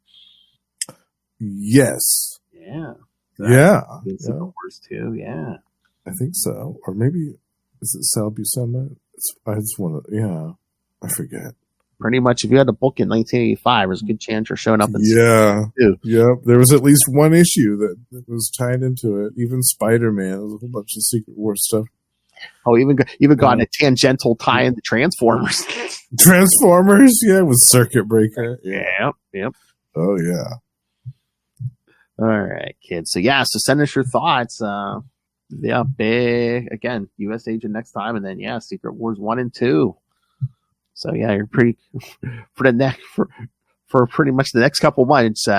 Yes. Yeah. Yeah. Secret Wars 2, yeah. I think so. Or maybe, is it Sal Buscema? I just want to, yeah. I forget. Pretty much, if you had a book in 1985, there's a good chance you're showing up in Yeah. Secret Wars 2. Yep. There was at least one issue that was tied into it. Even Spider-Man. There was a whole bunch of Secret Wars stuff. Oh, even got a tangential tie into Transformers. Transformers, yeah, with Circuit Breaker. Yep. Oh, yeah. All right, kids. So send us your thoughts. Big again, U.S. Agent next time, and then Secret Wars 1 and 2. So you're pretty for pretty much the next couple months. So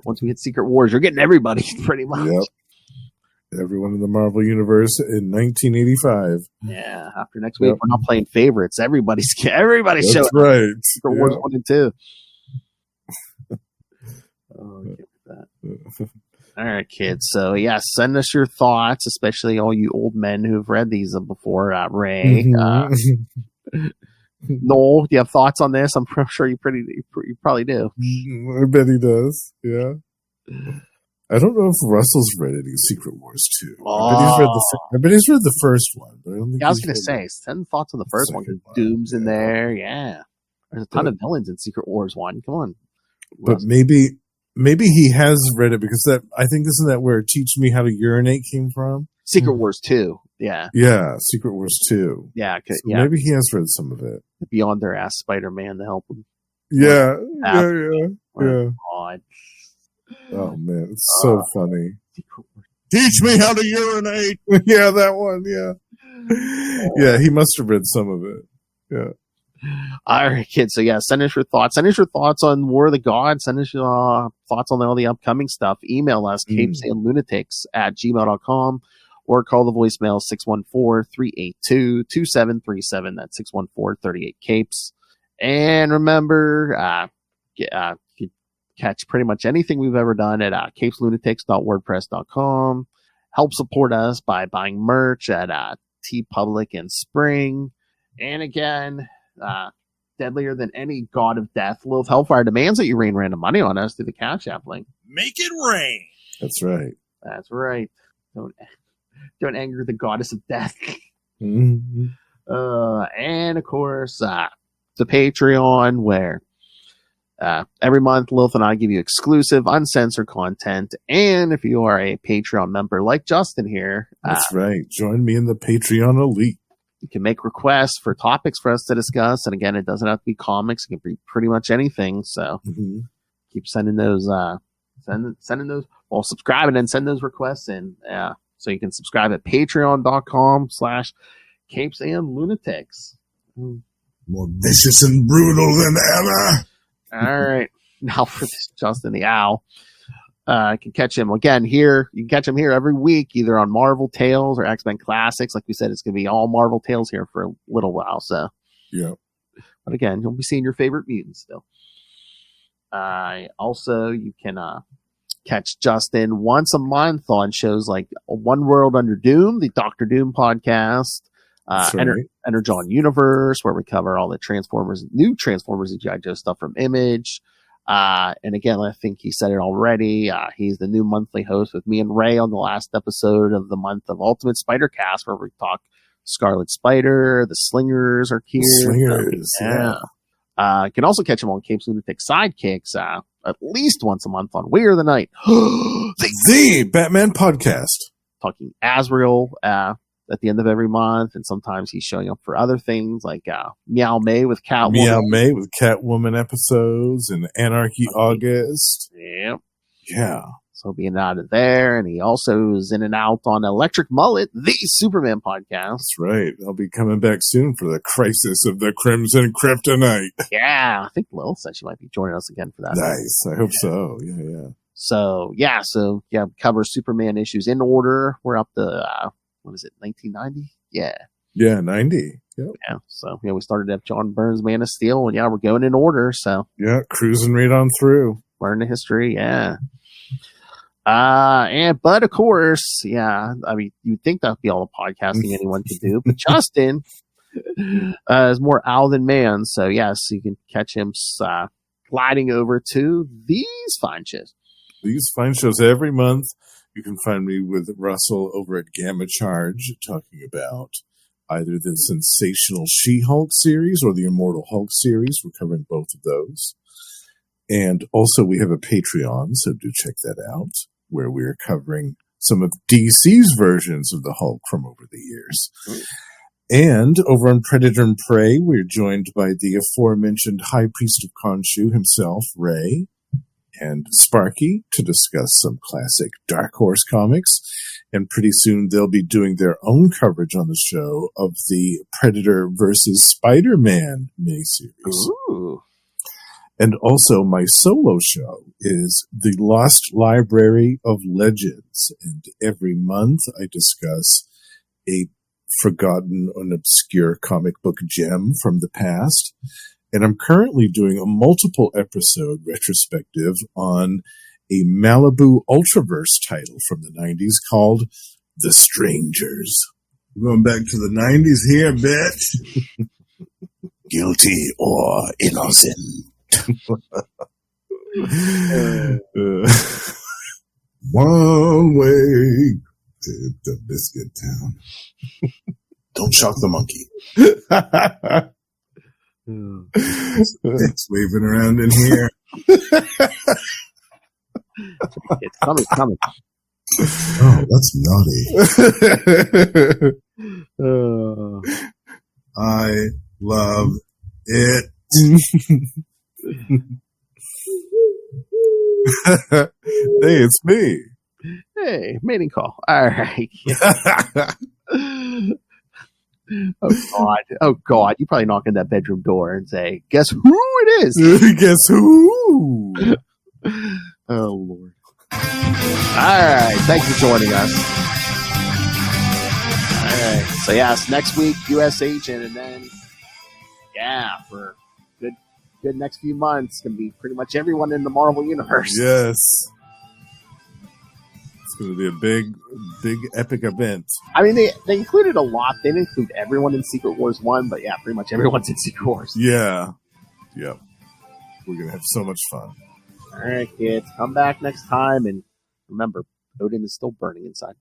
once we hit Secret Wars, you're getting everybody pretty much. Yep. Everyone in the Marvel Universe in 1985. Yeah. After next week, we're not playing favorites. Everybody's showing. That's right. Secret Wars 1 and 2. Oh, I can't with that. All right, kids. So send us your thoughts, especially all you old men who've read these before. Ray, Noel, do you have thoughts on this? I'm sure you probably do. I bet he does. Yeah. I don't know if Russell's read any Secret Wars 2. I bet he's read the first one. But I don't think I was going to say, send thoughts on the first one. Doom's in there. Yeah. There's a ton of villains in Secret Wars 1. Come on. But maybe he has read it because I think isn't that where Teach Me How to Urinate came from? Secret Wars 2. Yeah. Yeah, Secret Wars 2. Yeah. So maybe he has read some of it. Beyond their ass Spider-Man to help him. Yeah. God. Oh, man. It's so funny. Teach me how to urinate. Yeah, that one. Yeah. Yeah, he must have read some of it. Yeah. All right, kids. So send us your thoughts. Send us your thoughts on War of the Gods. Send us your thoughts on all the upcoming stuff. Email us, CapesandLunatics@gmail.com, or call the voicemail 614-382-2737. That's 614-38-CAPES. And remember, you can catch pretty much anything we've ever done at CapesLunatics.wordpress.com. Help support us by buying merch at TeePublic and Spring. And again, deadlier than any god of death, Lilith Hellfire demands that you rain random money on us through the Cash App link. Make it rain. That's right. That's right. Don't anger the goddess of death. Mm-hmm. And of course, the Patreon, where every month Lilith and I give you exclusive, uncensored content. And if you are a Patreon member like Justin here, that's right. Join me in the Patreon elite. You can make requests for topics for us to discuss. And again, it doesn't have to be comics. It can be pretty much anything. So keep sending those, sending those, well, subscribe and then send those requests in. So you can subscribe at patreon.com/CapesandLunatics. More vicious and brutal than ever. All right. Now for this, Justin the Owl. You can catch him again here. You can catch him here every week, either on Marvel Tales or X-Men Classics. Like we said, it's going to be all Marvel Tales here for a little while. So, yeah. But again, you'll be seeing your favorite mutants still. Also, you can catch Justin once a month on shows like One World Under Doom, the Doctor Doom podcast, Energon Universe, where we cover all the new Transformers and G.I. Joe stuff from Image. And again, I think he said it already. He's the new monthly host with me and Ray on the last episode of the month of Ultimate Spider Cast, where we talk Scarlet Spider, the Slingers are here. Slingers, yeah. You can also catch him on Capes Lunatics Sidekicks at least once a month on We Are the Night. the Batman podcast. Talking Azrael at the end of every month, and sometimes he's showing up for other things like Meow May with Catwoman. Meow May with Catwoman episodes and Anarchy August. Yep. Yeah. So being out of there, and he also is in and out on Electric Mullet, the Superman podcast. That's right. I'll be coming back soon for the Crisis of the Crimson Kryptonite. Yeah, I think Lil said she might be joining us again for that. Nice. I hope so. Yeah. So cover Superman issues in order. We're up to, 1990? Yeah. Yeah, 90. Yep. Yeah. So, we started at John Byrne's Man of Steel, and we're going in order. So, Yeah, cruising right on through. learn the history. Yeah. But of course, you'd think that'd be all the podcasting anyone could do, but Justin is more owl than man. So, yes, you can catch him gliding over to these fine shows. These fine shows every month. You can find me with Russell over at Gamma Charge, talking about either the sensational She-Hulk series or the Immortal Hulk series. We're covering both of those. And also we have a Patreon, so do check that out, where we're covering some of DC's versions of the Hulk from over the years. And over on Predator and Prey, we're joined by the aforementioned High Priest of Khonshu himself, Ray, and Sparky, to discuss some classic Dark Horse comics. And pretty soon they'll be doing their own coverage on the show of the Predator versus Spider-Man miniseries. Ooh. And also my solo show is The Lost Library of Legends. And every month I discuss a forgotten and obscure comic book gem from the past. And I'm currently doing a multiple episode retrospective on a Malibu Ultraverse title from the 90s called The Strangers. We're going back to the 90s here, bitch. Guilty or innocent. One way to the Biscuit Town. Don't shock the monkey. It's waving around in here. It's coming. Oh, that's naughty. I love it. Hey, it's me. Hey, mating call. All right. Oh God! You probably knock on that bedroom door and say, "Guess who it is?" Guess who? Oh Lord! All right, thanks for joining us. All right, so yes, next week U.S. Agent, and then for good next few months, gonna be pretty much everyone in the Marvel universe. Yes. It's going to be a big epic event. I mean, they included a lot. They didn't include everyone in Secret Wars 1, but pretty much everyone's in Secret Wars. Yeah. Yep. We're going to have so much fun. All right, kids. Come back next time. And remember, Odin is still burning inside.